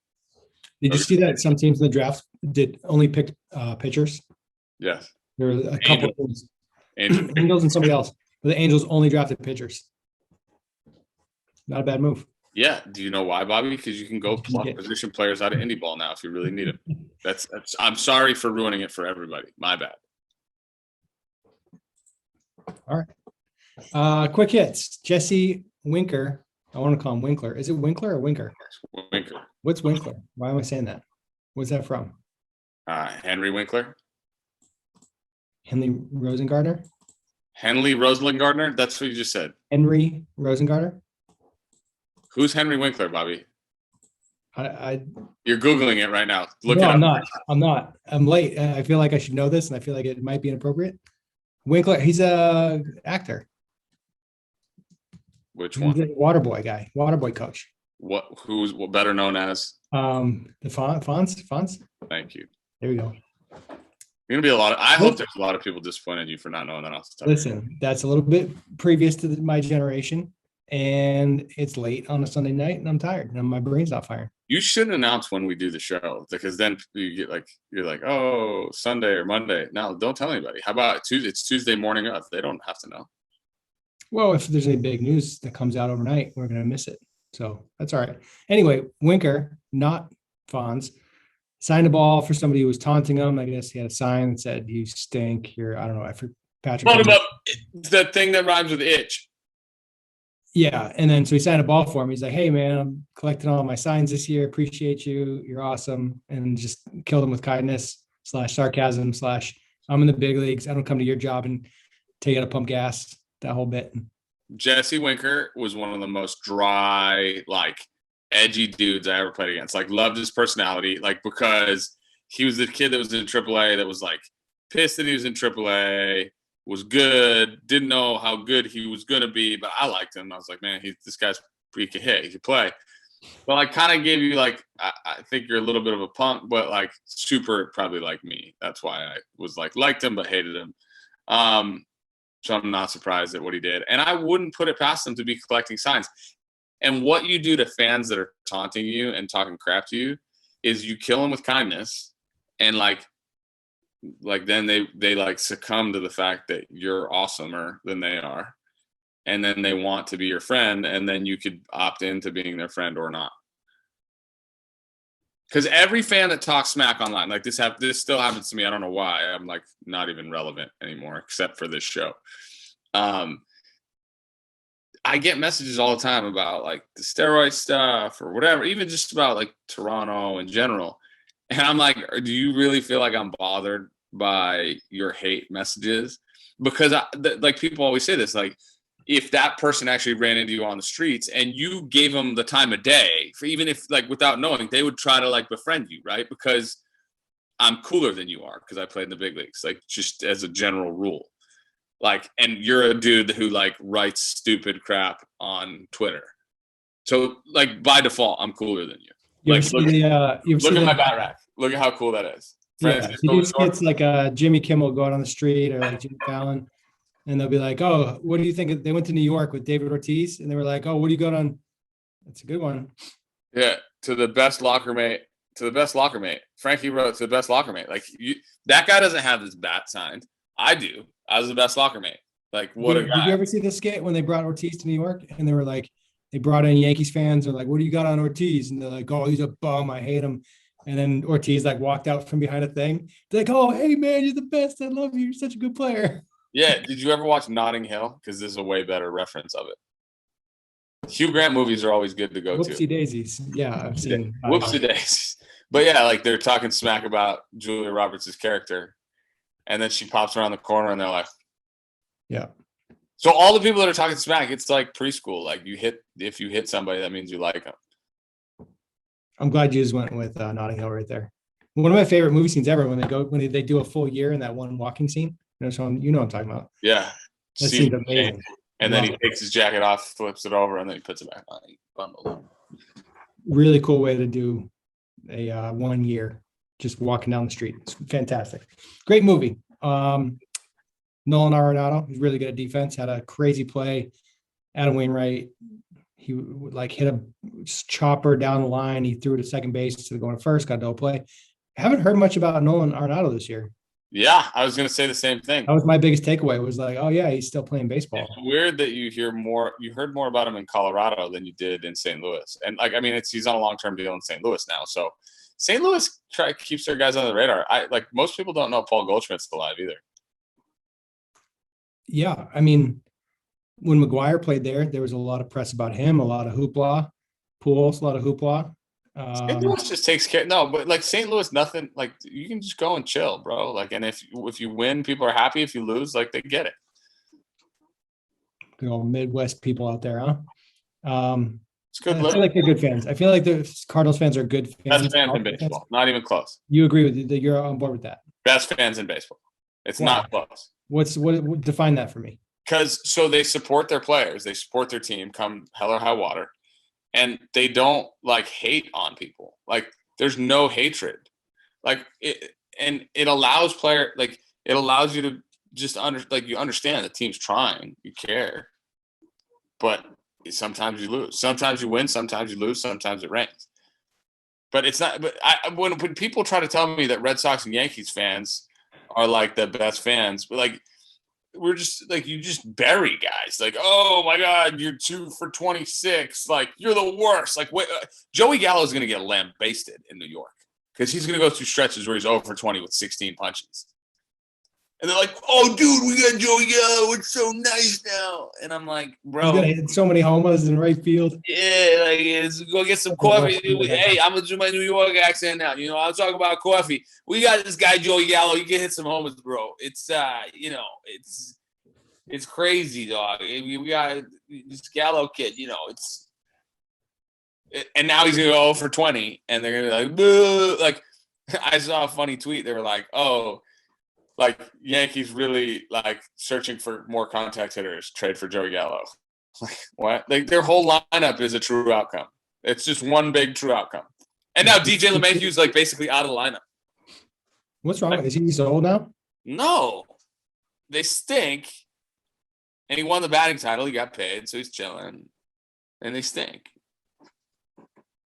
Did you see that some teams in the draft did only pick pitchers? Yes. There were a couple of teams. Angels and somebody else. But the Angels only drafted pitchers. Not a bad move. Yeah. Do you know why, Bobby? Because you can go pluck position players out of indie ball now if you really need them. That's. I'm sorry for ruining it for everybody. My bad. All right. Quick hits. Jesse Winker. I want to call him Winkler. Is it Winkler or Winker? Winker. What's Winkler? Why am I saying that? What's that from? Henry Winkler. Henry Rosengardner? Henley Rosengardner? That's what you just said. Henry Rosengardner? Who's Henry Winkler, Bobby? You're Googling it right now. Look it up. I'm not. I'm late. I feel like I should know this, and I feel like it might be inappropriate. Winkler, he's a actor. Which one? He's a Waterboy guy, Waterboy coach. Who's better known as? The Fonz. Thank you. There we go. You're gonna be I hope there's a lot of people disappointed you for not knowing that off the top. Listen, that's a little bit previous to my generation, and it's late on a Sunday night, and I'm tired, and my brain's not firing. You shouldn't announce when we do the show, because then you get you're like, oh, Sunday or Monday. No, don't tell anybody. How about Tuesday? It's Tuesday morning of. They don't have to know. Well, if there's any big news that comes out overnight, we're gonna miss it. So that's all right. Anyway, Winker, not Fonz, signed a ball for somebody who was taunting him. I guess he had a sign that said, "You stink." You're, I don't know. I forgot Patrick. Put him up. The thing that rhymes with itch. Yeah. And then so he signed a ball for him. He's like, "Hey man, I'm collecting all my signs this year. Appreciate you. You're awesome." And just killed him with kindness / sarcasm / I'm in the big leagues. I don't come to your job and tell you how to pump gas. That whole bit. Jesse Winker was one of the most dry, like edgy dudes I ever played against. Like loved his personality, like because he was the kid that was in AAA that was like pissed that he was in AAA, was good, didn't know how good he was gonna be, but I liked him. I was like, man, this guy's he can hit, he can play. Well, I kind of gave you like I think you're a little bit of a punk, but like super probably like me. That's why I was like liked him but hated him. So I'm not surprised at what he did. And I wouldn't put it past him to be collecting signs. And what you do to fans that are taunting you and talking crap to you is you kill them with kindness, and like then they like succumb to the fact that you're awesomer than they are. And then they want to be your friend, and then you could opt into being their friend or not. Because every fan that talks smack online, like this still happens to me. I don't know why. I'm like not even relevant anymore, except for this show. I get messages all the time about like the steroid stuff or whatever, even just about like Toronto in general. And I'm like, do you really feel like I'm bothered by your hate messages? Because like people always say this, like, if that person actually ran into you on the streets and you gave them the time of day, for even if like without knowing, they would try to like befriend you, right? Because I'm cooler than you are because I played in the big leagues, like just as a general rule. Like, and you're a dude who like writes stupid crap on Twitter. So like by default, I'm cooler than you. Like look at my bat rack. Look at how cool that is. Yeah, it's like Jimmy Kimmel going on the street or like Jimmy Fallon. And they'll be like, "Oh, what do you think?" They went to New York with David Ortiz, and they were like, "Oh, what do you got on?" That's a good one. Yeah, to the best locker mate. Frankie wrote to the best locker mate. Like that guy doesn't have his bat signed. I do. I was the best locker mate. Like what a guy. Did you ever see the skit when they brought Ortiz to New York, and they were like, they brought in Yankees fans, and like, "What do you got on Ortiz?" And they're like, "Oh, he's a bum. I hate him." And then Ortiz like walked out from behind a thing. They're like, "Oh, hey man, you're the best. I love you. You're such a good player." Yeah, did you ever watch Notting Hill? Because this is a way better reference of it. Hugh Grant movies are always good to go to. Whoopsie daisies. Yeah, I've seen. Whoopsie daisies. But yeah, like they're talking smack about Julia Roberts' character, and then she pops around the corner, and they're like, "Yeah." So all the people that are talking smack, it's like preschool. Like if you hit somebody, that means you like them. I'm glad you just went with Notting Hill right there. One of my favorite movie scenes ever when they do a full year in that one walking scene. You know what I'm talking about. Yeah. That seems amazing. And then he takes his jacket off, flips it over, and then he puts it back on. Bundled. Really cool way to do a 1 year, just walking down the street. It's fantastic. Great movie. Nolan Arenado, he's really good at defense, had a crazy play. Adam Wainwright, he like hit a chopper down the line. He threw it to second base instead of going to first, got no play. I haven't heard much about Nolan Arenado this year. Yeah, I was going to say the same thing. That was my biggest takeaway. Was like, oh yeah, he's still playing baseball. It's weird that you heard more about him in Colorado than you did in St. Louis. And like, I mean, he's on a long-term deal in St. Louis now. So St. Louis keeps their guys on the radar. Like most people don't know Paul Goldschmidt's alive either. Yeah, I mean, when McGuire played there was a lot of press about him, a lot of hoopla. Pujols, a lot of hoopla. St. Louis just takes care. No, but like St. Louis, nothing. Like you can just go and chill, bro. Like, and if you win, people are happy. If you lose, like they get it. You know, Midwest people out there, huh? It's good. I feel like they're good fans. I feel like the Cardinals fans are good fans. Best fans in baseball. Not even close. You agree with that? You're on board with that? Best fans in baseball. It's not close. What define that for me? Because so they support their players, they support their team, come hell or high water. And they don't like hate on people. Like there's no hatred. Like it allows it allows you to just you understand the team's trying, you care. But sometimes you lose. Sometimes you win, sometimes you lose, sometimes it rains. But it's not when people try to tell me that Red Sox and Yankees fans are like the best fans, but like we're just like, you just bury guys. Like, oh my God, you're 2 for 26. Like, you're the worst. Like, Joey Gallo is going to get lambasted in New York because he's going to go through stretches where he's 0 for 20 with 16 punches. And they're like, oh, dude, we got Joey Gallo. It's so nice now. And I'm like, bro. He's going to hit so many homers in right field. Yeah, like, go get some coffee. Hey, I'm going to do my New York accent now. You know, I'll talk about coffee. We got this guy, Joey Gallo. You can hit some homers, bro. It's, you know, it's crazy, dog. We got this Gallo kid, you know, and now he's going to go 0 for 20. And they're going to be like, boo. Like, I saw a funny tweet. They were like, oh, like, Yankees really, like, searching for more contact hitters, trade for Joey Gallo. Like, what? Like, their whole lineup is a true outcome. It's just one big true outcome. And now DJ LeMahieu's, like, basically out of the lineup. What's wrong? Is he so old now? No. They stink. And he won the batting title. He got paid, so he's chilling. And they stink.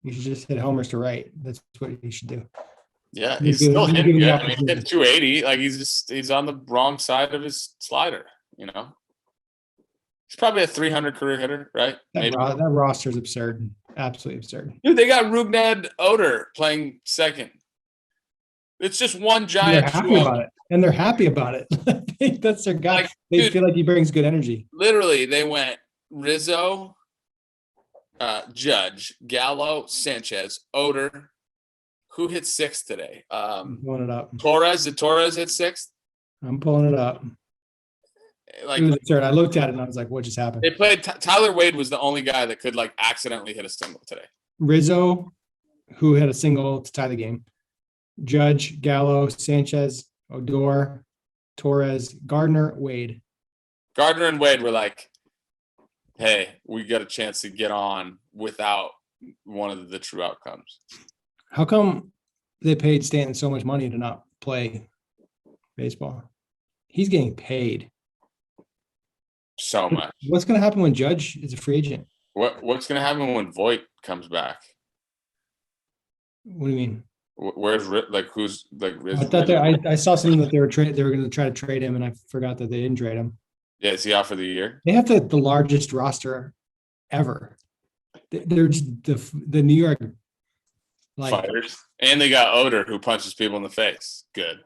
You should just hit homers to right. That's what you should do. Yeah, he's still hitting good. I mean, he hit 280. Like, he's on the wrong side of his slider, you know? He's probably a 300 career hitter, right? That roster is absurd. Absolutely absurd. Dude, they got Rugned Oder playing second. It's just one giant. They're happy about it. And they're happy about it. That's their guy. Like, they feel like he brings good energy. Literally, they went Rizzo, Judge, Gallo, Sanchez, Oder. Who hit 6th today? I'm pulling it up. Torres. Did Torres hit 6th? I'm pulling it up. Like, it was absurd. I looked at it and I was like, what just happened? They played Tyler Wade was the only guy that could, like, accidentally hit a single today. Rizzo, who hit a single to tie the game. Judge, Gallo, Sanchez, Odor, Torres, Gardner, Wade. Gardner and Wade were like, hey, we got a chance to get on without one of the true outcomes. How come they paid Stanton so much money to not play baseball? He's getting paid so much. What's going to happen when Judge is a free agent? What's going to happen when Voit comes back? What do you mean? Where's who's like? I thought I saw something that they were going to try to trade him, and I forgot that they didn't trade him. Yeah, is he out for the year? They have the largest roster ever. They're just the New York. Fighters. And they got Oder, who punches people in the face. Good.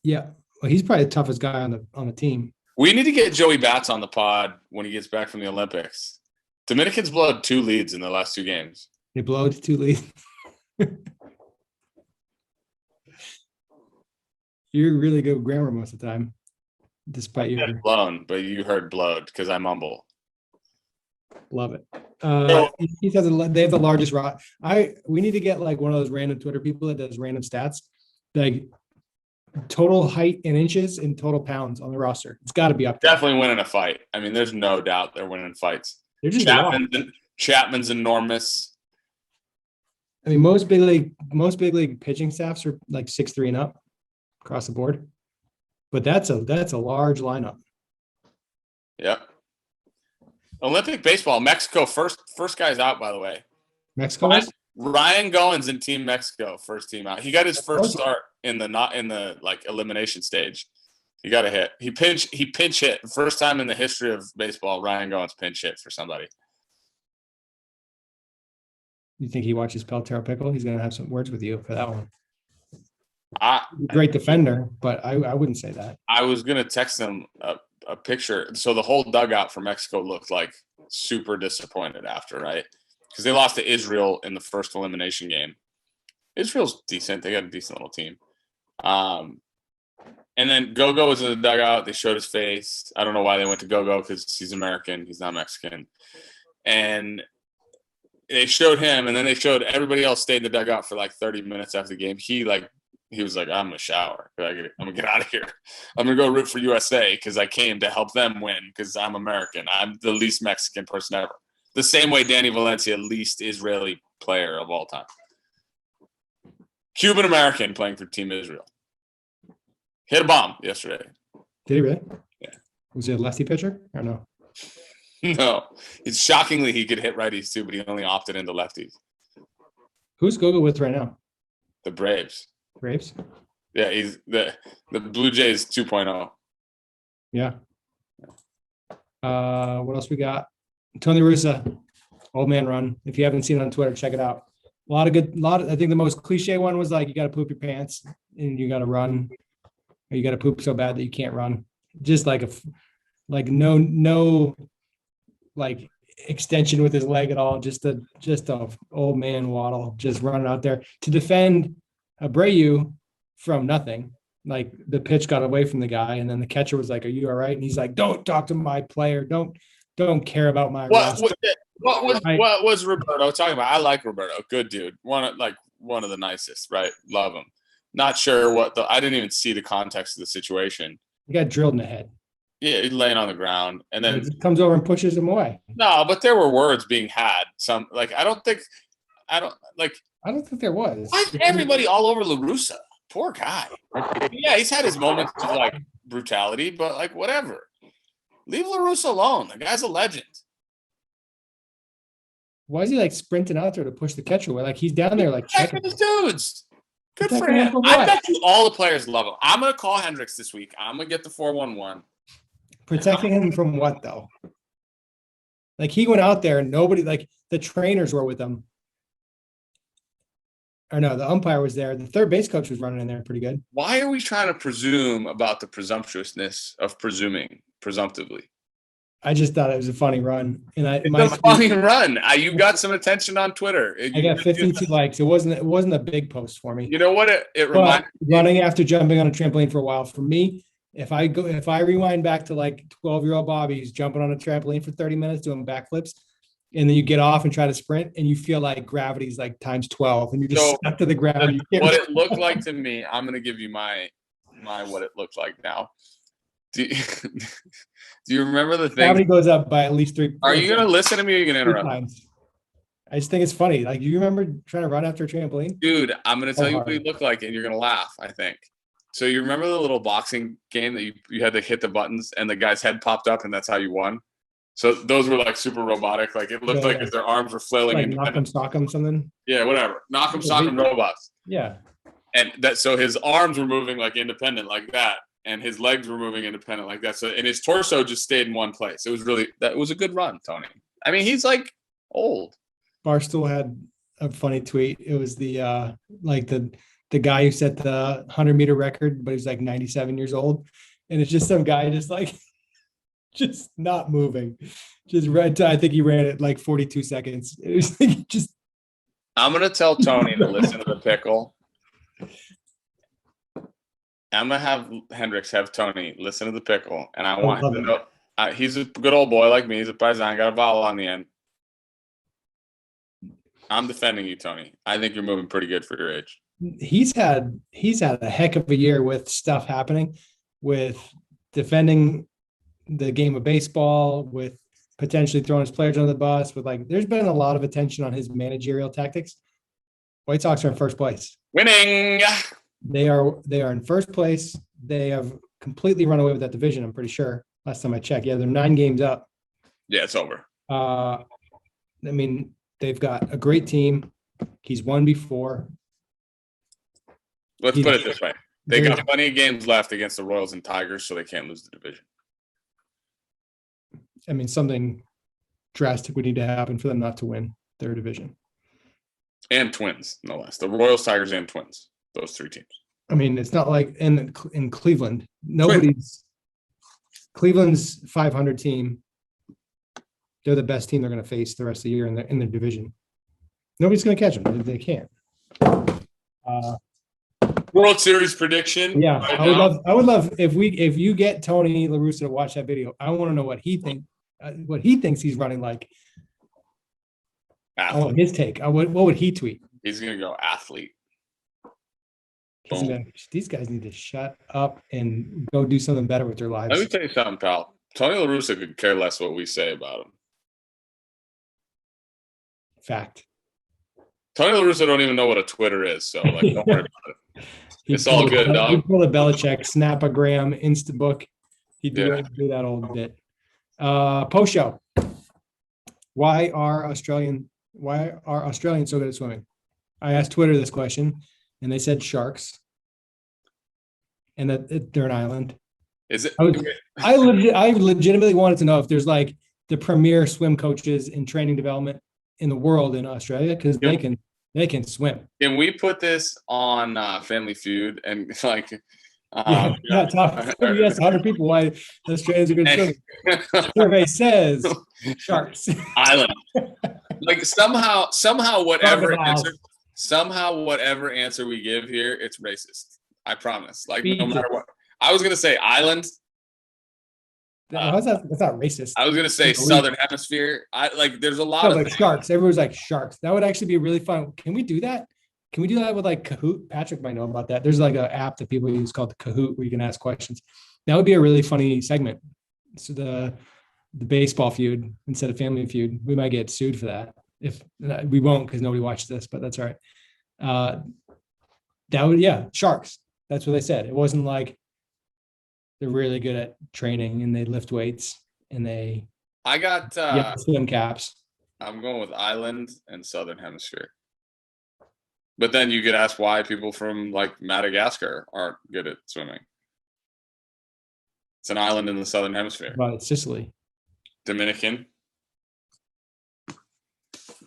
Yeah. Well, he's probably the toughest guy on the team. We need to get Joey Bats on the pod when he gets back from the Olympics. Dominicans blowed 2 leads in the last 2 games. They blowed 2 leads. You're really good with grammar most of the time, despite your blown, but you heard blowed because I mumble. Love it. He says they have the largest roster. We need to get like one of those random Twitter people that does random stats, like total height in inches and total pounds on the roster. It's got to be up there. Definitely winning a fight. I mean, there's no doubt they're winning fights. They're just Chapman's enormous. I mean, most big league pitching staffs are like 6'3" and up across the board, but that's a large lineup. Yep. Olympic baseball, Mexico first guy's out, by the way. Mexico. Ryan Goins in Team Mexico, first team out. He got his first start in the like elimination stage. He got a hit. He pinch hit. First time in the history of baseball, Ryan Goins pinch hit for somebody. You think he watches Pelotero Pickle? He's going to have some words with you for that one. Great defender, but I wouldn't say that. I was going to text him a picture. So the whole dugout for Mexico looked like super disappointed after, right? Because they lost to Israel in the first elimination game. Israel's decent. They got a decent little team. And then Gogo was in the dugout. They showed his face. I don't know why they went to Gogo because he's American. He's not Mexican. And they showed him, and then they showed everybody else stayed in the dugout for like 30 minutes after the game. He was like, I'm going to shower. I'm going to get out of here. I'm going to go root for USA because I came to help them win because I'm American. I'm the least Mexican person ever. The same way Danny Valencia, least Israeli player of all time. Cuban-American playing for Team Israel. Hit a bomb yesterday. Did he really? Yeah. Was he a lefty pitcher or no? No. It's shockingly he could hit righties too, but he only opted into lefties. Who's Gogo with right now? The Braves. Braves? Yeah, he's the Blue Jays 2.0. Yeah. What else we got? Tony Russa, old man run. If you haven't seen it on Twitter, check it out. I think the most cliche one was like, you got to poop your pants and you got to run, or you got to poop so bad that you can't run. Just like no like extension with his leg at all. Just a old man waddle, just running out there to defend Abreu from nothing. Like the pitch got away from the guy, and then the catcher was like, "Are you all right?" And he's like, "Don't talk to my player. Don't care about my roster." What was Roberto talking about? I like Roberto, good dude, one of the nicest, right? Love him. Not sure I didn't even see the context of the situation. He got drilled in the head. Yeah, he's laying on the ground, and then he comes over and pushes him away. No, but there were words being had. I don't think there was. Why is everybody all over La Russa? Poor guy. Yeah, he's had his moments of like brutality, but like whatever. Leave La Russa alone. The guy's a legend. Why is he like sprinting out there to push the catcher away? Like he's down there like checking his dudes. Good for him. I bet you all the players love him. I'm gonna call Hendricks this week. I'm gonna get the 411. Protecting him from what though? Like he went out there and nobody, like the trainers were with him. Or no, the umpire was there. The third base coach was running in there pretty good. Why are we trying to presume about the presumptuousness of presuming presumptively? I just thought it was a funny run, and it's a funny run. You got some attention on Twitter. I got 52 likes. It wasn't a big post for me. You know what? It reminds running after jumping on a trampoline for a while. For me, if I rewind back to like 12-year-old Bobby who's jumping on a trampoline for 30 minutes doing backflips, and then you get off and try to sprint, and you feel like gravity's like times 12, and you're just stuck to the ground. What it looked like to me, I'm gonna give you my what it looked like now. Do you remember the thing? Gravity goes up by at least 3. Are you gonna listen to me or are you gonna interrupt? Times. I just think it's funny. Like, do you remember trying to run after a trampoline? Dude, I'm gonna tell you what he looked like, and you're gonna laugh, I think. So you remember the little boxing game that you had to hit the buttons and the guy's head popped up and that's how you won? So those were like super robotic. Like it looked like their arms were flailing. Like knock 'em, sock 'em, something. Yeah, whatever. Knock 'em, sock 'em robots. Yeah. And so his arms were moving like independent like that. And his legs were moving independent like that. So, and his torso just stayed in one place. It was a good run, Tony. I mean, he's like old. Barstool had a funny tweet. It was the guy who set the 100-meter record, but he's like 97 years old. And it's just some guy just not moving. Just right. I think he ran it like 42 seconds. It was like just. I'm going to tell Tony to listen to the Pickle. I'm going to have Hendricks have Tony listen to the Pickle. And I want him to know he's a good old boy like me. He's a paisan, got a vowel on the end. I'm defending you, Tony. I think you're moving pretty good for your age. He's had a heck of a year with stuff happening, with defending the game of baseball, with potentially throwing his players under the bus, with there's been a lot of attention on his managerial tactics. White Sox are in first place. Winning. They are in first place. They have completely run away with that division, I'm pretty sure. Last time I checked. Yeah, they're 9 games up. Yeah, it's over. I mean, they've got a great team. He's won before. Let's put it this way. They got plenty of games left against the Royals and Tigers, so they can't lose the division. I mean, something drastic would need to happen for them not to win their division. And Twins, no less. The Royals, Tigers, and Twins. Those 3 teams. I mean, it's not like in Cleveland. Cleveland's 500 team. They're the best team they're going to face the rest of the year in their division. Nobody's going to catch them. They can't. World Series prediction. Yeah, I would love if you get Tony La Russa to watch that video. I want to know what he thinks he's running like. Athlete. I want his take. What would he tweet? He's going to go athlete. These guys need to shut up and go do something better with their lives. Let me tell you something, pal. Tony La Russa could care less what we say about him. Fact. Tony La Russa don't even know what a Twitter is, so don't worry about it. It's all good, dog. He'd pull a Belichick, Snap-a-gram, Instabook. He'd do that old bit. Post show. Why are Australians so good at swimming? I asked Twitter this question, and they said sharks, and that they're an island. Is it? I legitimately wanted to know if there's like the premier swim coaches in training development in the world in Australia, because they can swim. Can we put this on Family Feud and like? Top yes, 100 people why Australians are good swimming. Survey says sharks. Island. Like somehow whatever answer we give here, it's racist. I promise. Like no matter what. I was gonna say island. That's not racist. I was gonna say Southern Hemisphere. There's a lot of like sharks. Everyone's like sharks. That would actually be really fun. Can we do that? Can we do that with like Kahoot? Patrick might know about that. There's like an app that people use called Kahoot where you can ask questions. That would be a really funny segment. So the baseball feud instead of Family Feud. We might get sued for that. If we won't, because nobody watched this, but that's all right. That would sharks. That's what they said. It wasn't like they're really good at training and they lift weights and they swim caps. I'm going with island and Southern Hemisphere. But then you get asked why people from like Madagascar aren't good at swimming. It's an island in the Southern Hemisphere. Well, it's Sicily. Dominican.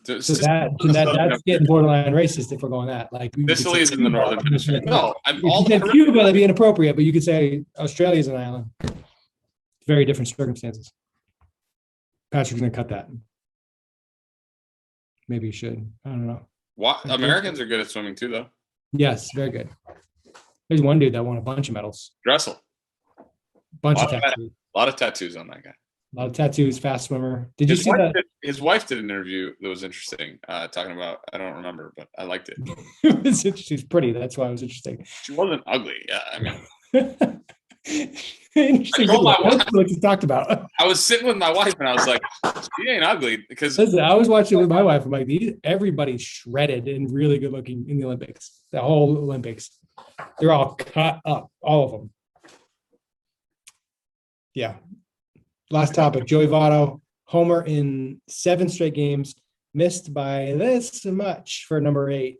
So that's getting borderline racist if we're going that. Like Sicily is in the Northern Hemisphere. No, Cuba, that'd be inappropriate, but you could say Australia is an island. Very different circumstances. Patrick's gonna cut that. Maybe you should. I don't know. What Americans are good at swimming too, though. Yes, very good. There's one dude that won a bunch of medals. Dressel. Bunch of tattoos. A lot of tattoos on that guy. A lot of tattoos, fast swimmer. Did you see that? His wife did an interview that was interesting, talking about, I don't remember, but I liked it. It was interesting. She's pretty. That's why it was interesting. She wasn't ugly. Yeah, I mean. Interesting. What you talked about. I was sitting with my wife and I was like, she ain't ugly. Because listen, I was watching it with my wife. I'm like, everybody's shredded and really good looking in the Olympics. The whole Olympics. They're all cut up, all of them. Yeah. Last topic, Joey Votto, homer in 7 straight games, missed by this much for number 8.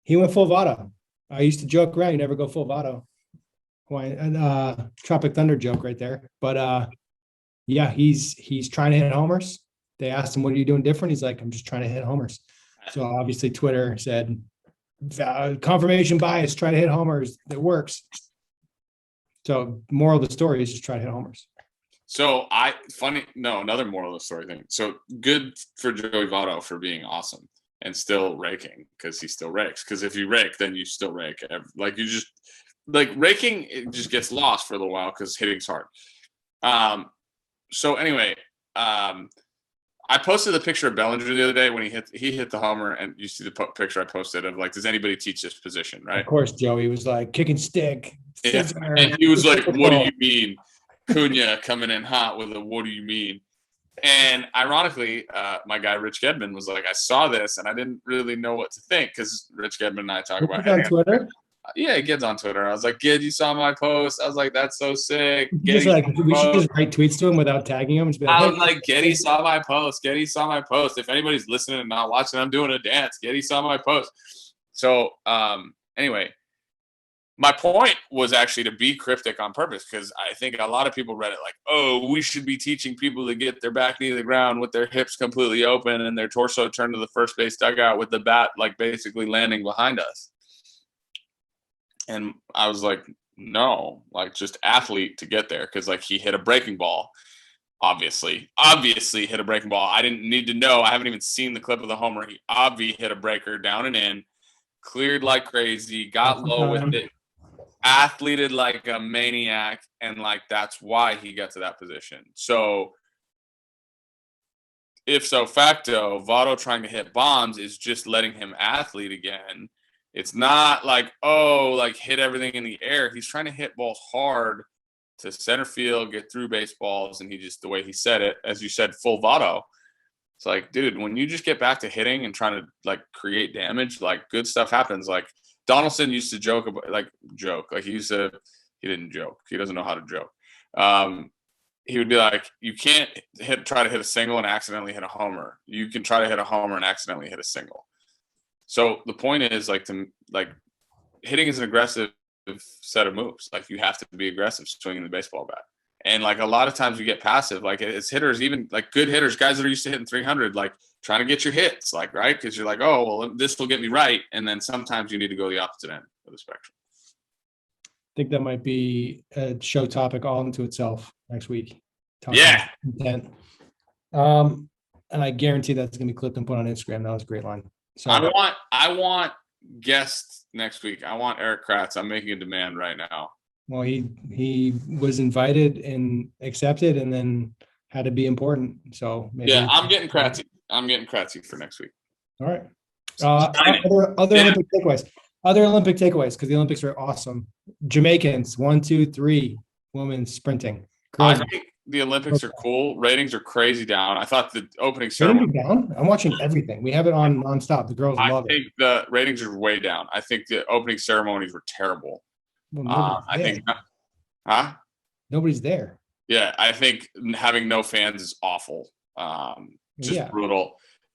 He went full Votto. I used to joke around, you never go full Votto. Tropic Thunder joke right there. But he's trying to hit homers. They asked him, what are you doing different? He's like, I'm just trying to hit homers. So obviously Twitter said, confirmation bias, try to hit homers. It works. So moral of the story is just try to hit homers. So another moral of the story thing. So good for Joey Votto for being awesome and still raking, because he still rakes. Because if you rake, then you still rake. Raking, it just gets lost for a little while because hitting's hard. So anyway, I posted the picture of Bellinger the other day when he hit the homer, and you see the picture I posted of like, does anybody teach this position, right? Of course, Joey was like kicking stick. Yeah. And he was like, what do you mean? Cunha coming in hot with a what do you mean? And ironically, my guy Rich Gedman was like, I saw this and I didn't really know what to think, because Rich Gedman and I talk about on Twitter. Yeah, Gid's on Twitter. I was like, Gid, you saw my post? I was like, that's so sick. We should just write tweets to him without tagging him. I was like, Giddy saw my post. Giddy saw my post. If anybody's listening and not watching, I'm doing a dance. Giddy saw my post. So anyway, my point was actually to be cryptic on purpose, because I think a lot of people read it like, oh, we should be teaching people to get their back knee to the ground with their hips completely open and their torso turned to the first base dugout with the bat like basically landing behind us. And I was like, no, like just athlete to get there, because like he hit a breaking ball. Obviously hit a breaking ball. I didn't need to know. I haven't even seen the clip of the homer. He obviously hit a breaker down and in, cleared like crazy, got low with it. Athleted like a maniac, and like that's why he got to that position. So if so facto, Votto trying to hit bombs is just letting him athlete again. It's not like, oh, like hit everything in the air. He's trying to hit balls hard to center field, get through baseballs, and he just, the way he said it, as you said, full Votto. It's like, dude, when you just get back to hitting and trying to like create damage, like good stuff happens. Like Donaldson used to joke about, like he didn't joke. He doesn't know how to joke. He would be like, you can't try to hit a single and accidentally hit a homer. You can try to hit a homer and accidentally hit a single. So the point is hitting is an aggressive set of moves. Like you have to be aggressive swinging the baseball bat. And like a lot of times you get passive, like as hitters, even like good hitters, guys that are used to hitting 300, like trying to get your hits, like, right? Because you're like, oh, well, this will get me right. And then sometimes you need to go the opposite end of the spectrum. I think that might be a show topic all into itself next week. Yeah. Content. And I guarantee that's going to be clipped and put on Instagram. That was a great line. So I want guests next week. I want Eric Kratz. I'm making a demand right now. Well, he was invited and accepted, and then had to be important. So maybe I'm getting Kratzy. I'm getting Kratzy for next week. All right. Other Olympic takeaways. Other Olympic takeaways, because the Olympics are awesome. Jamaicans 1, 2, 3 women sprinting. Girls, I think the Olympics are cool. Ratings are crazy down. I thought the opening ceremony ceremony down. I'm watching everything. We have it on nonstop. The girls love it. I think the ratings are way down. I think the opening ceremonies were terrible. Well, I think, nobody's there. Yeah, I think having no fans is awful. Brutal.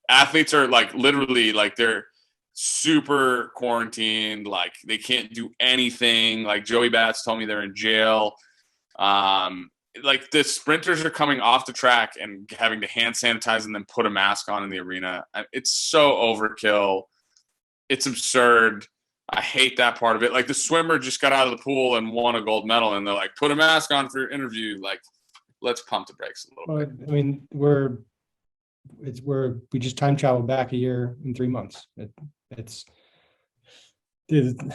Athletes are like literally like they're super quarantined. Like they can't do anything. Like Joey Bats told me they're in jail. Like the sprinters are coming off the track and having to hand sanitize and then put a mask on in the arena. It's so overkill. It's absurd. I hate that part of it. Like the swimmer just got out of the pool and won a gold medal, and they're like, put a mask on for your interview. Like, let's pump the brakes a little bit. I mean, we just time travel back a year in 3 months. It's the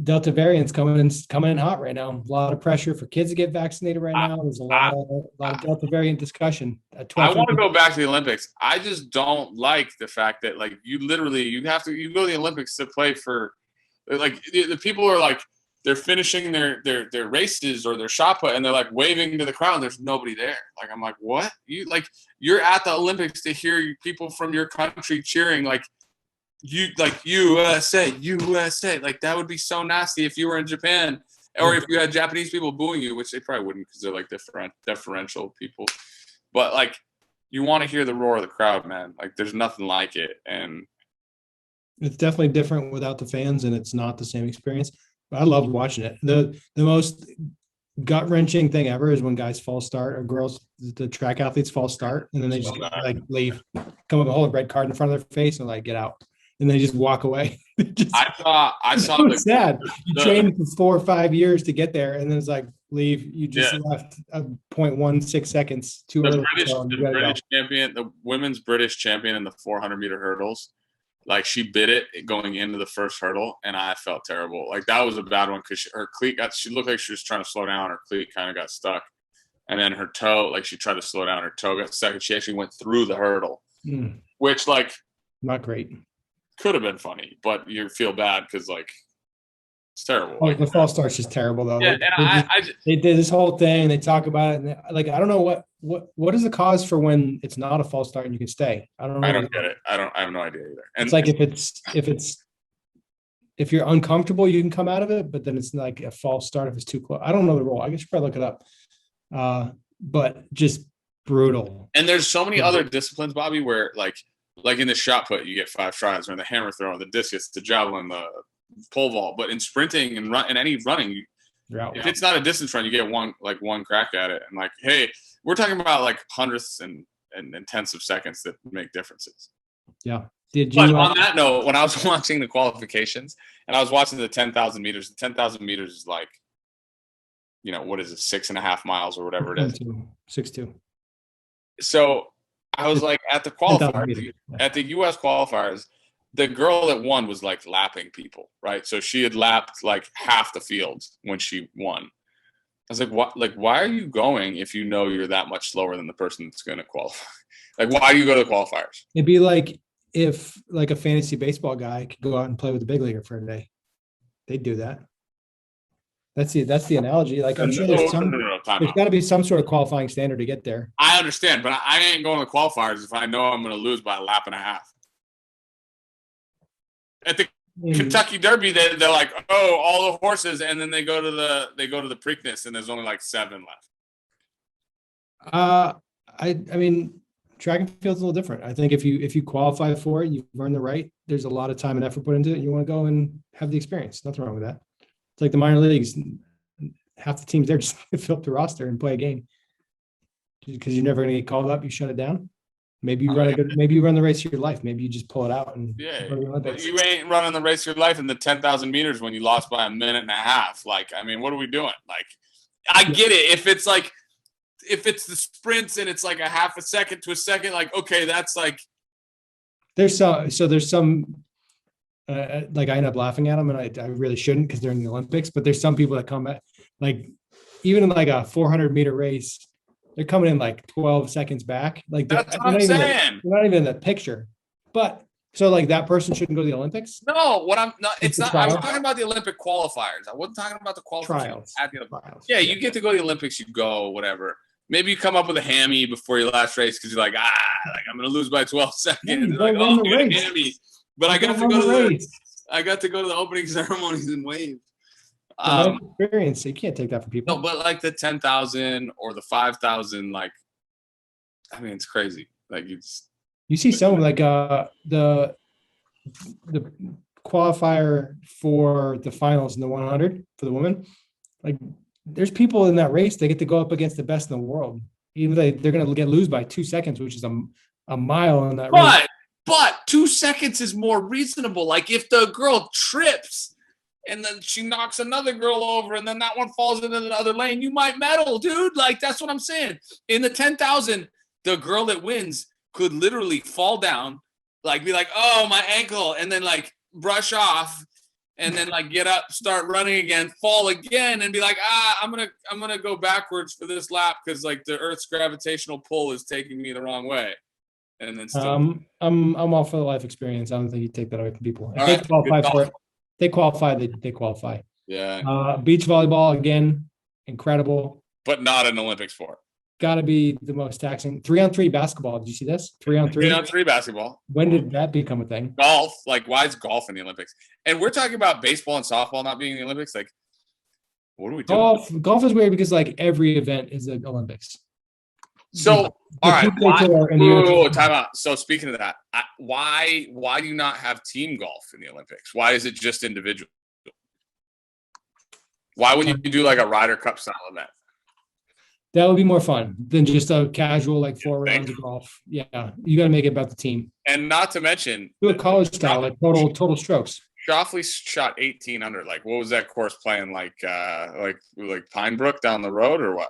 Delta variant's coming in hot right now. A lot of pressure for kids to get vaccinated right now. There's a lot of Delta variant discussion. I want to go back to the Olympics. I just don't like the fact that like you go to the Olympics to play for. Like the people are like they're finishing their races or their shot put and they're like waving to the crowd. There's nobody there. Like I'm like, what? You're at the Olympics to hear people from your country cheering like USA. Like that would be so nasty if you were in Japan or if you had Japanese people booing you, which they probably wouldn't because they're like deferential people. But like you want to hear the roar of the crowd, man. Like there's nothing like it. And it's definitely different without the fans, and it's not the same experience. But I loved watching it. The most gut-wrenching thing ever is when guys false start or girls, the track athletes false start, and then they just like leave, come up and hold a red card in front of their face and like get out, and they just walk away. I saw it's sad. You trained for 4 or 5 years to get there, and then it's like leave. You just left 0.16 seconds too early. The British champion, the women's British champion in the 400-meter hurdles. Like she bit it going into the first hurdle, and I felt terrible. Like that was a bad one because her cleat she looked like she was trying to slow down. Her cleat kind of got stuck, and then her toe, like she tried to slow down. Her toe got stuck, and she actually went through the hurdle, which like not great. Could have been funny, but you feel bad because like it's terrible. Oh, the false start's just terrible though. Yeah, they did this whole thing. They talk about it, and like I don't know what is the cause for when it's not a false start and you can stay. I don't know. I don't get it. I have no idea either. And it's like if you're uncomfortable, you can come out of it, but then it's like a false start if it's too close. I don't know the rule. I guess you probably look it up. But just brutal. And there's so many other disciplines, Bobby, where like in the shot put, you get 5 tries, or in the hammer throw, the discus, the javelin, the pole vault. But in sprinting and in any running, if it's not a distance run, you get one crack at it. And like, hey, we're talking about like hundredths and tenths of seconds that make differences. Yeah. But on that note, when I was watching the qualifications and I was watching the 10,000 meters, the 10,000 meters is like, what is it, 6.5 miles or whatever it is? 6.2. So I was like at the qualifiers, at the U.S. qualifiers, the girl that won was like lapping people, right? So she had lapped like half the field when she won. I was like, what? Like, why are you going if you know you're that much slower than the person that's going to qualify? Like, why do you go to the qualifiers? It'd be like if like a fantasy baseball guy could go out and play with a big leaguer for a day. They'd do that. That's the analogy. Like I'm sure there's got to be some sort of qualifying standard to get there. I understand, but I ain't going to the qualifiers if I know I'm going to lose by a lap and a half. At the Kentucky Derby, they're like, oh, all the horses, and then they go to the Preakness, and there's only like 7 left. I mean, track and field's a little different. I think if you qualify for it, you've earned the right. There's a lot of time and effort put into it, and you want to go and have the experience. Nothing wrong with that. It's like the minor leagues. Half the teams there just fill up the roster and play a game because you're never going to get called up. You shut it down. Maybe you run the race of your life. Maybe you just pull it out and go to the Olympics. You ain't running the race of your life in the 10,000 meters when you lost by a minute and a half. Like, I mean, what are we doing? Like, I get it. If it's the sprints and it's like a half a second to a second, like, okay, that's like. There's some. Like I end up laughing at them, and I really shouldn't because they're in the Olympics. But there's some people that come at like even in like a 400-meter race, they're coming in like 12 seconds back. Like that's what I'm saying. They're not even in the picture. But so like that person shouldn't go to the Olympics. No, what I'm not. It's not. I was talking about the Olympic qualifiers. I wasn't talking about the qualifiers. Trials. Yeah, you get to go to the Olympics. You go, whatever. Maybe you come up with a hammy before your last race because you're like, I'm going to lose by 12 seconds. Yeah, like, oh, you're a hammy. But I got to go to the opening ceremonies and wave. Experience. So you can't take that from people. No, but like the 10,000 or the 5,000, like, I mean, it's crazy. Like you see some like the qualifier for the finals in the 100 for the women. Like, there's people in that race. They get to go up against the best in the world. Even though they're going to lose by 2 seconds, which is a mile in that race. But 2 seconds is more reasonable. Like if the girl trips and then she knocks another girl over and then that one falls into the other lane, you might medal, dude. Like that's what I'm saying. In the 10,000, the girl that wins could literally fall down, like be like, oh, my ankle, and then like brush off and then like get up, start running again, fall again, and be like, I'm gonna go backwards for this lap because like the Earth's gravitational pull is taking me the wrong way. And then still, I'm all for the life experience. I don't think you take that away from people. If they qualify for it, they qualify. Yeah. Beach volleyball again, incredible, but not an Olympic sport. Got to be the most taxing. 3-on-3 basketball. Did you see this? 3-on-3. 3-on-3 basketball. When did that become a thing? Golf. Like, why is golf in the Olympics? And we're talking about baseball and softball not being in the Olympics. Like, what are we doing? Golf is weird because like every event is the Olympics. So, all right. Time out. So, speaking of that, why do you not have team golf in the Olympics? Why is it just individual? Why would you do like a Ryder Cup style event? That would be more fun than just a casual like 4 rounds of golf. Yeah, you got to make it about the team. And not to mention, do a college style, like total strokes. Schauffele shot 18 under. Like, what was that course playing? Like Pine Brook down the road or what?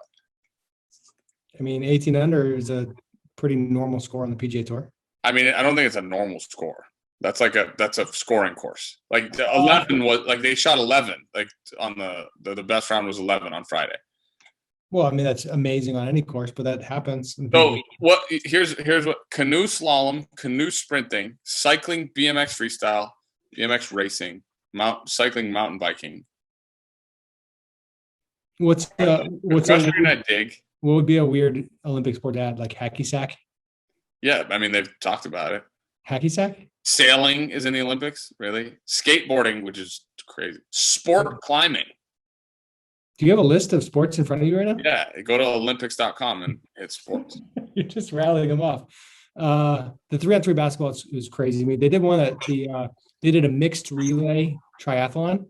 I mean, 18 under is a pretty normal score on the PGA Tour. I mean, I don't think it's a normal score. That's a scoring course. Like the 11 was like they shot 11. Like on the best round was 11 on Friday. Well, I mean that's amazing on any course, but that happens. So what? Here's what: canoe slalom, canoe sprinting, cycling, BMX freestyle, BMX racing, cycling, mountain biking. What's a dig? What would be a weird Olympic sport to add, like hacky sack? Yeah, I mean they've talked about it. Hacky sack? Sailing is in the Olympics, really. Skateboarding, which is crazy. Sport climbing. Do you have a list of sports in front of you right now? Yeah, go to Olympics.com and hit sports. You're just rallying them off. The 3-on-3 basketball is crazy to me. They did one at they did a mixed relay triathlon.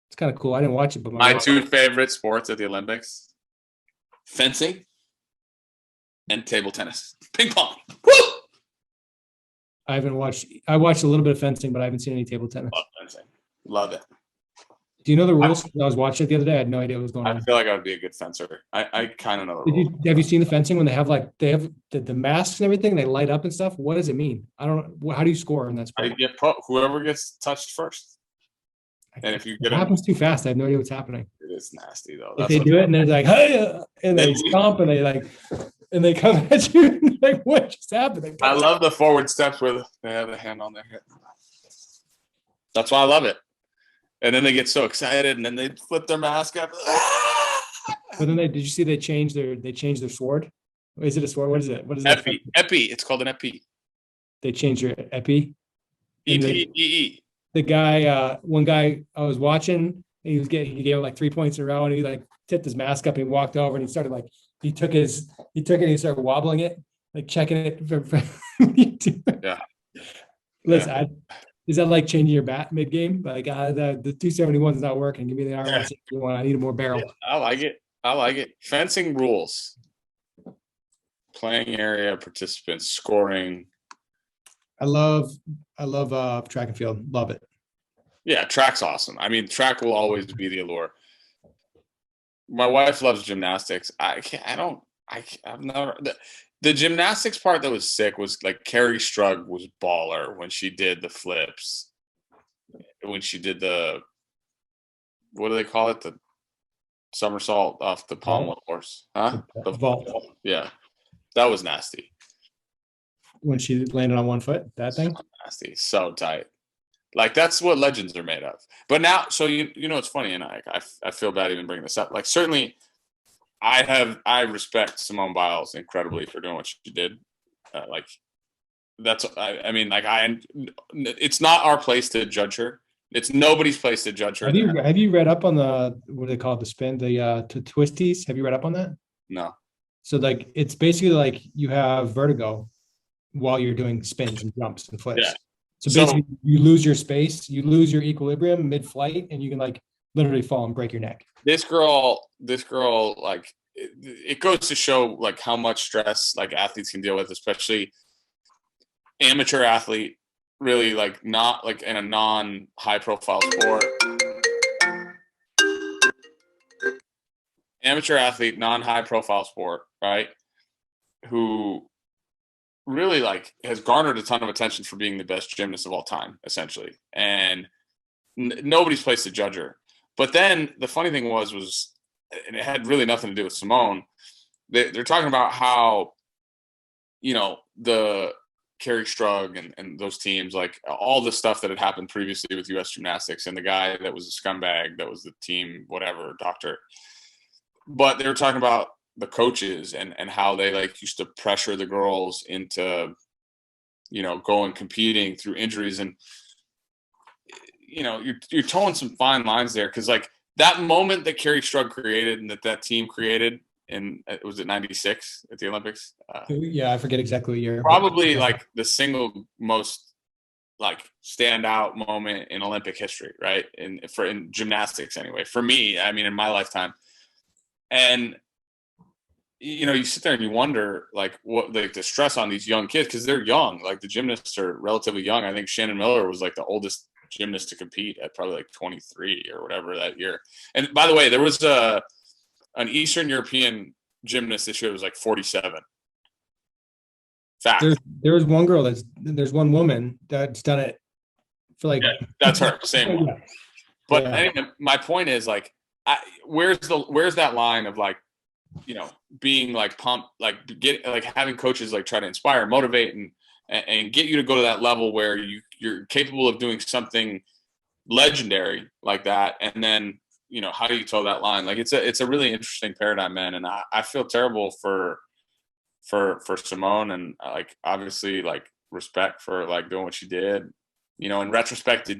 It's kind of cool. I didn't watch it, but my 2 favorite sports at the Olympics: fencing and table tennis, ping pong. Woo! I watched a little bit of fencing, but I haven't seen any table tennis. Love fencing. Love it. Do you know the rules? I was watching it the other day. I had no idea what was going on. I feel like I would be a good fencer. I kind of know the rules. Have you seen the fencing when they have the masks and everything? They light up and stuff. What does it mean? I don't know. How do you score in that sport? Whoever gets touched first. And if you get it happens too fast. I have no idea what's happening. It is nasty though. If they do it and they're like, hey, and they stomp and they come at you like, what just happened? I love the forward steps where they have the hand on their hip. That's why I love it. And then they get so excited, and then they flip their mask up. But then did you see they changed their sword? Is it a sword? What is it? What is it? Epi. It's called an epi. They changed their epi. E-P-E-E. The guy, one guy I was watching, he gave like 3 points in a row, and he like tipped his mask up and he walked over and he started like he took it and he started wobbling it, like checking it. Yeah. Listen, Is that like changing your bat mid game? Like the 271 is not working. Give me the Yeah. R161. I need a more barrel. I like it. I like it. Fencing rules. Playing area, participants, scoring. I love track and field. Love it. Yeah, track's awesome. I mean, track will always be the allure. My wife loves gymnastics. I've never the gymnastics part that was sick was like Carrie Strug was baller when she did the flips. When she did the what do they call it? The somersault off the pommel horse. Huh? The vault. Yeah. That was nasty. When she landed on one foot, that thing? So nasty. So tight. Like that's what legends are made of. But now, so you know, it's funny, and I feel bad even bringing this up. Like certainly, I respect Simone Biles incredibly for doing what she did. Like that's I mean like it's not our place to judge her. It's nobody's place to judge her. Have you read up on the what do they call it, the spin, the to twisties? Have you read up on that? No. So like it's basically like you have vertigo while you're doing spins and jumps and flips. Yeah. So basically you lose your space, you lose your equilibrium mid-flight, and you can like literally fall and break your neck. This girl, like it goes to show like how much stress like athletes can deal with, especially amateur athlete, really like not like in a non-high profile sport. Amateur athlete, non-high profile sport, right? Who really like has garnered a ton of attention for being the best gymnast of all time, essentially. And nobody's place to judge her. But then the funny thing was, and it had really nothing to do with Simone. They're talking about how, you know, the Carrie Strug and those teams, like all the stuff that had happened previously with U.S. gymnastics and the guy that was a scumbag, that was the team, whatever, doctor. But they were talking about the coaches and how they like used to pressure the girls into, you know, going competing through injuries. And, you know, you're towing some fine lines there. Cause like that moment that Carrie Strug created and that team created in, was it 96 at the Olympics? Yeah. I forget exactly what year. Probably like the single most like standout moment in Olympic history. Right. In gymnastics anyway, for me, I mean, in my lifetime. And, you know, you sit there and you wonder, like, what like the stress on these young kids, because they're young. Like the gymnasts are relatively young. I think Shannon Miller was like the oldest gymnast to compete at probably like 23 or whatever that year. And by the way, there was an Eastern European gymnast this year that was like 47. Fact. There's one girl there's one woman that's done it for like. Yeah, that's her, same one. Yeah. But anyway, my point is like, where's that line of like, you know, being like pumped, like having coaches like try to inspire, motivate, and get you to go to that level where you're capable of doing something legendary like that. And then, you know, how do you toe that line? Like it's a really interesting paradigm, man. And I feel terrible for Simone, and like obviously like respect for like doing what she did. You know, in retrospect,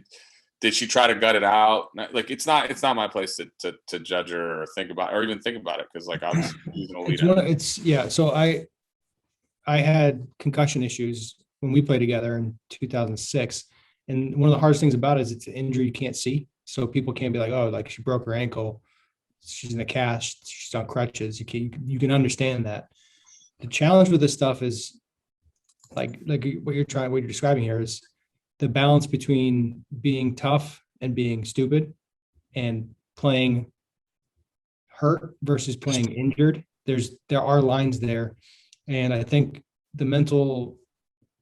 did she try to gut it out? Like it's not my place to judge her or think about, or even think about it, because like obviously she's an elite. So I had concussion issues when we played together in 2006, and one of the hardest things about it is it's an injury you can't see, so people can't be like, oh, like she broke her ankle, she's in a cast, she's on crutches. You can understand that. The challenge with this stuff is like what you're describing here is the balance between being tough and being stupid, and playing hurt versus playing injured. There are lines there. And I think there's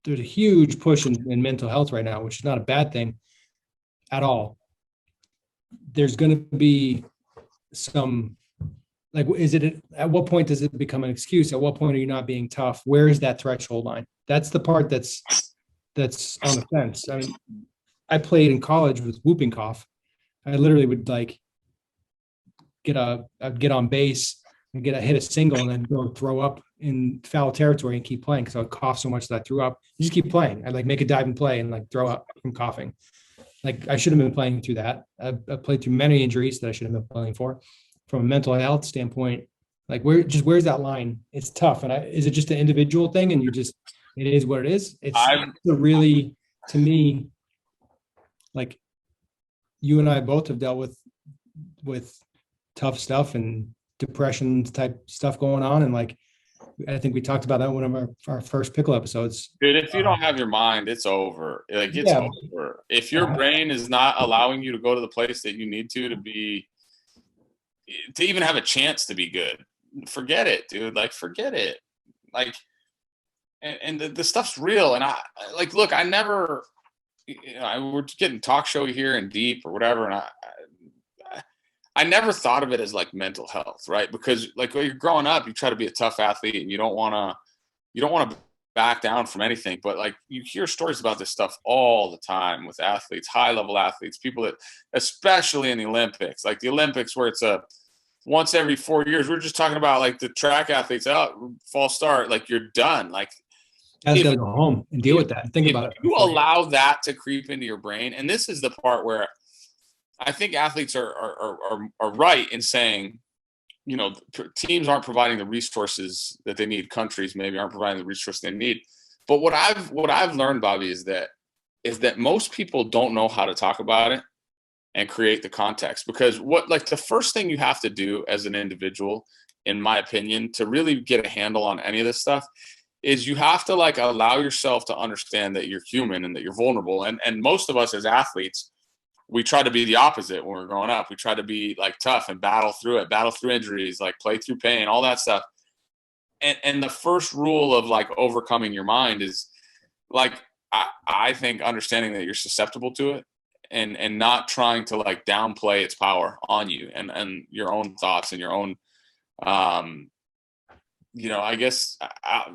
a huge push in mental health right now, which is not a bad thing at all. There's going to be some, like, at what point does it become an excuse? At what point are you not being tough? Where is that threshold line? That's the part that's on the fence. I mean, I played in college with whooping cough. I literally would like I'd get on base and hit a single and then go throw up in foul territory and keep playing because I would cough so much that I threw up. You just keep playing. I'd like make a dive and play and like throw up from coughing. Like I should have been playing through that. I played through many injuries that I should have been playing for. From a mental health standpoint, like where's that line? It's tough. And is it just an individual thing and it is what it is? It's a really, to me, like you and I both have dealt with tough stuff and depression type stuff going on. And like, I think we talked about that in one of our first Pickle episodes. Dude, if you don't have your mind, it's over. Like it's Yeah. over. If your brain is not allowing you to go to the place that you need to even have a chance to be good, forget it, dude. Like forget it. Like, and the stuff's real. And I like, look, I never, we're getting talk show here and deep or whatever, and I never thought of it as like mental health, right? Because like when you're growing up, you try to be a tough athlete and you don't want to back down from anything. But like you hear stories about this stuff all the time with athletes, high level athletes, people that, especially in the Olympics, like the Olympics where it's a once every 4 years. We're just talking about like the track athletes out false start, like you're done. Like I just got to go home and deal with that. Think about it. You allow that to creep into your brain. And this is the part where I think athletes are right in saying, you know, teams aren't providing the resources that they need. Countries maybe aren't providing the resources they need. But what I've learned, Bobby, is that most people don't know how to talk about it and create the context. Because the first thing you have to do as an individual, in my opinion, to really get a handle on any of this stuff is you have to like allow yourself to understand that you're human and that you're vulnerable. And most of us as athletes, we try to be the opposite when we're growing up. We try to be like tough and battle through injuries, like play through pain, all that stuff. And the first rule of like overcoming your mind is like, I think understanding that you're susceptible to it and not trying to like downplay its power on you and your own thoughts and your own, you know, I guess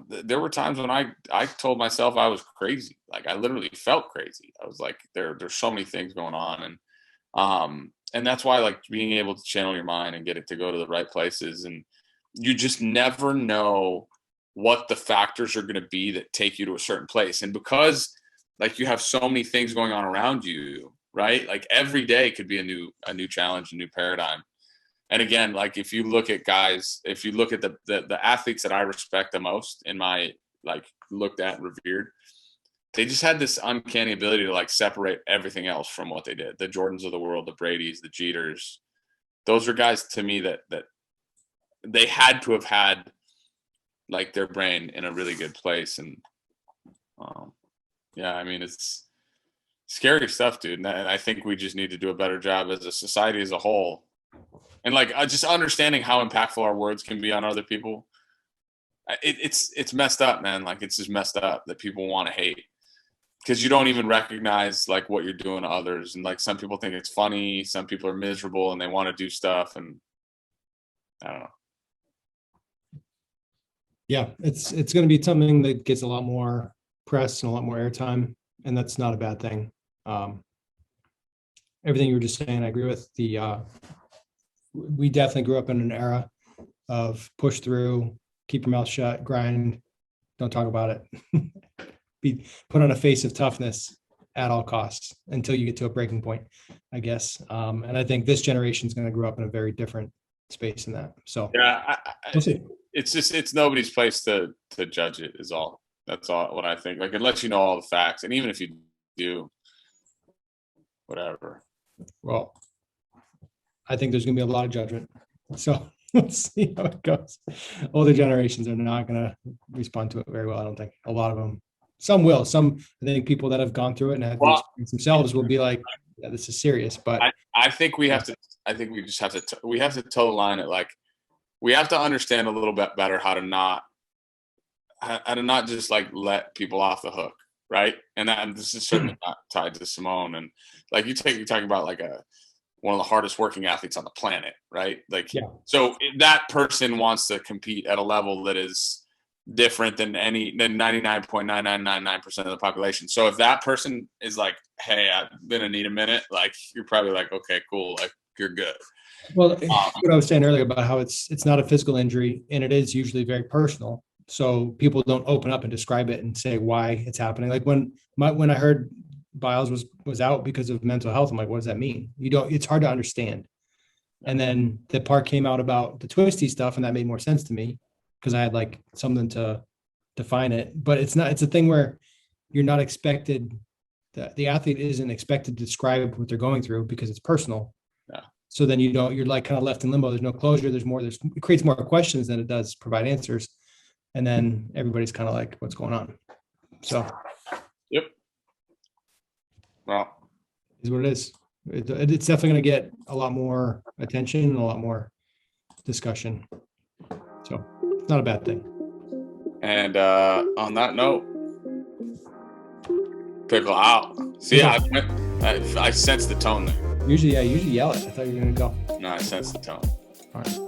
there were times when I told myself I was crazy. Like I literally felt crazy. I was like, there's so many things going on. And that's why like being able to channel your mind and get it to go to the right places. And you just never know what the factors are going to be that take you to a certain place. And because like you have so many things going on around you, right? Like every day could be a new challenge, a new paradigm. And again, like if you look at the athletes that I respect the most in my like looked at and revered, they just had this uncanny ability to like separate everything else from what they did. The Jordans of the world, the Bradys, the Jeters, those are guys to me that they had to have had like their brain in a really good place. And yeah, I mean, it's scary stuff, dude. And I think we just need to do a better job as a society as a whole. And like just understanding how impactful our words can be on other people. It's messed up, man. Like it's just messed up that people want to hate because you don't even recognize like what you're doing to others. And like some people think it's funny. Some people are miserable and they want to do stuff. And I don't know. Yeah, it's going to be something that gets a lot more press and a lot more airtime, and that's not a bad thing. Everything you were just saying, I agree with. We definitely grew up in an era of push through, keep your mouth shut, grind, don't talk about it. Be put on a face of toughness at all costs until you get to a breaking point, I guess. And I think this generation is going to grow up in a very different space than that. So yeah, we'll see. It's nobody's place to judge it is all. That's all what I think. Like unless you know all the facts, and even if you do, whatever. Well, I think there's going to be a lot of judgment. So let's see how it goes. Older generations are not going to respond to it very well. I don't think a lot of them. Some will. Some, I think people that have gone through it and have the experience themselves will be like, yeah, this is serious. But I think we have to. I think we just have to. We have to toe the line at like. We have to understand a little bit better how to not just like let people off the hook, right? And this is certainly not tied to Simone. And like you're talking about like one of the hardest working athletes on the planet, right? Like, yeah. So that person wants to compete at a level that is different than 99.9999% of the population. So if that person is like, hey, I'm gonna need a minute, like you're probably like, okay, cool, like you're good. Well, what I was saying earlier about how it's not a physical injury and it is usually very personal. So people don't open up and describe it and say why it's happening. Like when I heard Biles was out because of mental health, I'm like, what does that mean? It's hard to understand. And then the part came out about the twisty stuff, and that made more sense to me because I had like something to define it. But it's a thing where you're not expected. the athlete isn't expected to describe what they're going through because it's personal. Yeah. So then you're like kind of left in limbo. There's no closure. It creates more questions than it does provide answers. And then everybody's kind of like, what's going on? So. Yep. Well, is what it is. It's definitely going to get a lot more attention and a lot more discussion. So it's not a bad thing. And on that note, Pickle out. See, I sensed the tone there. Usually yell it. I thought you were going to go. No, I sensed the tone. All right.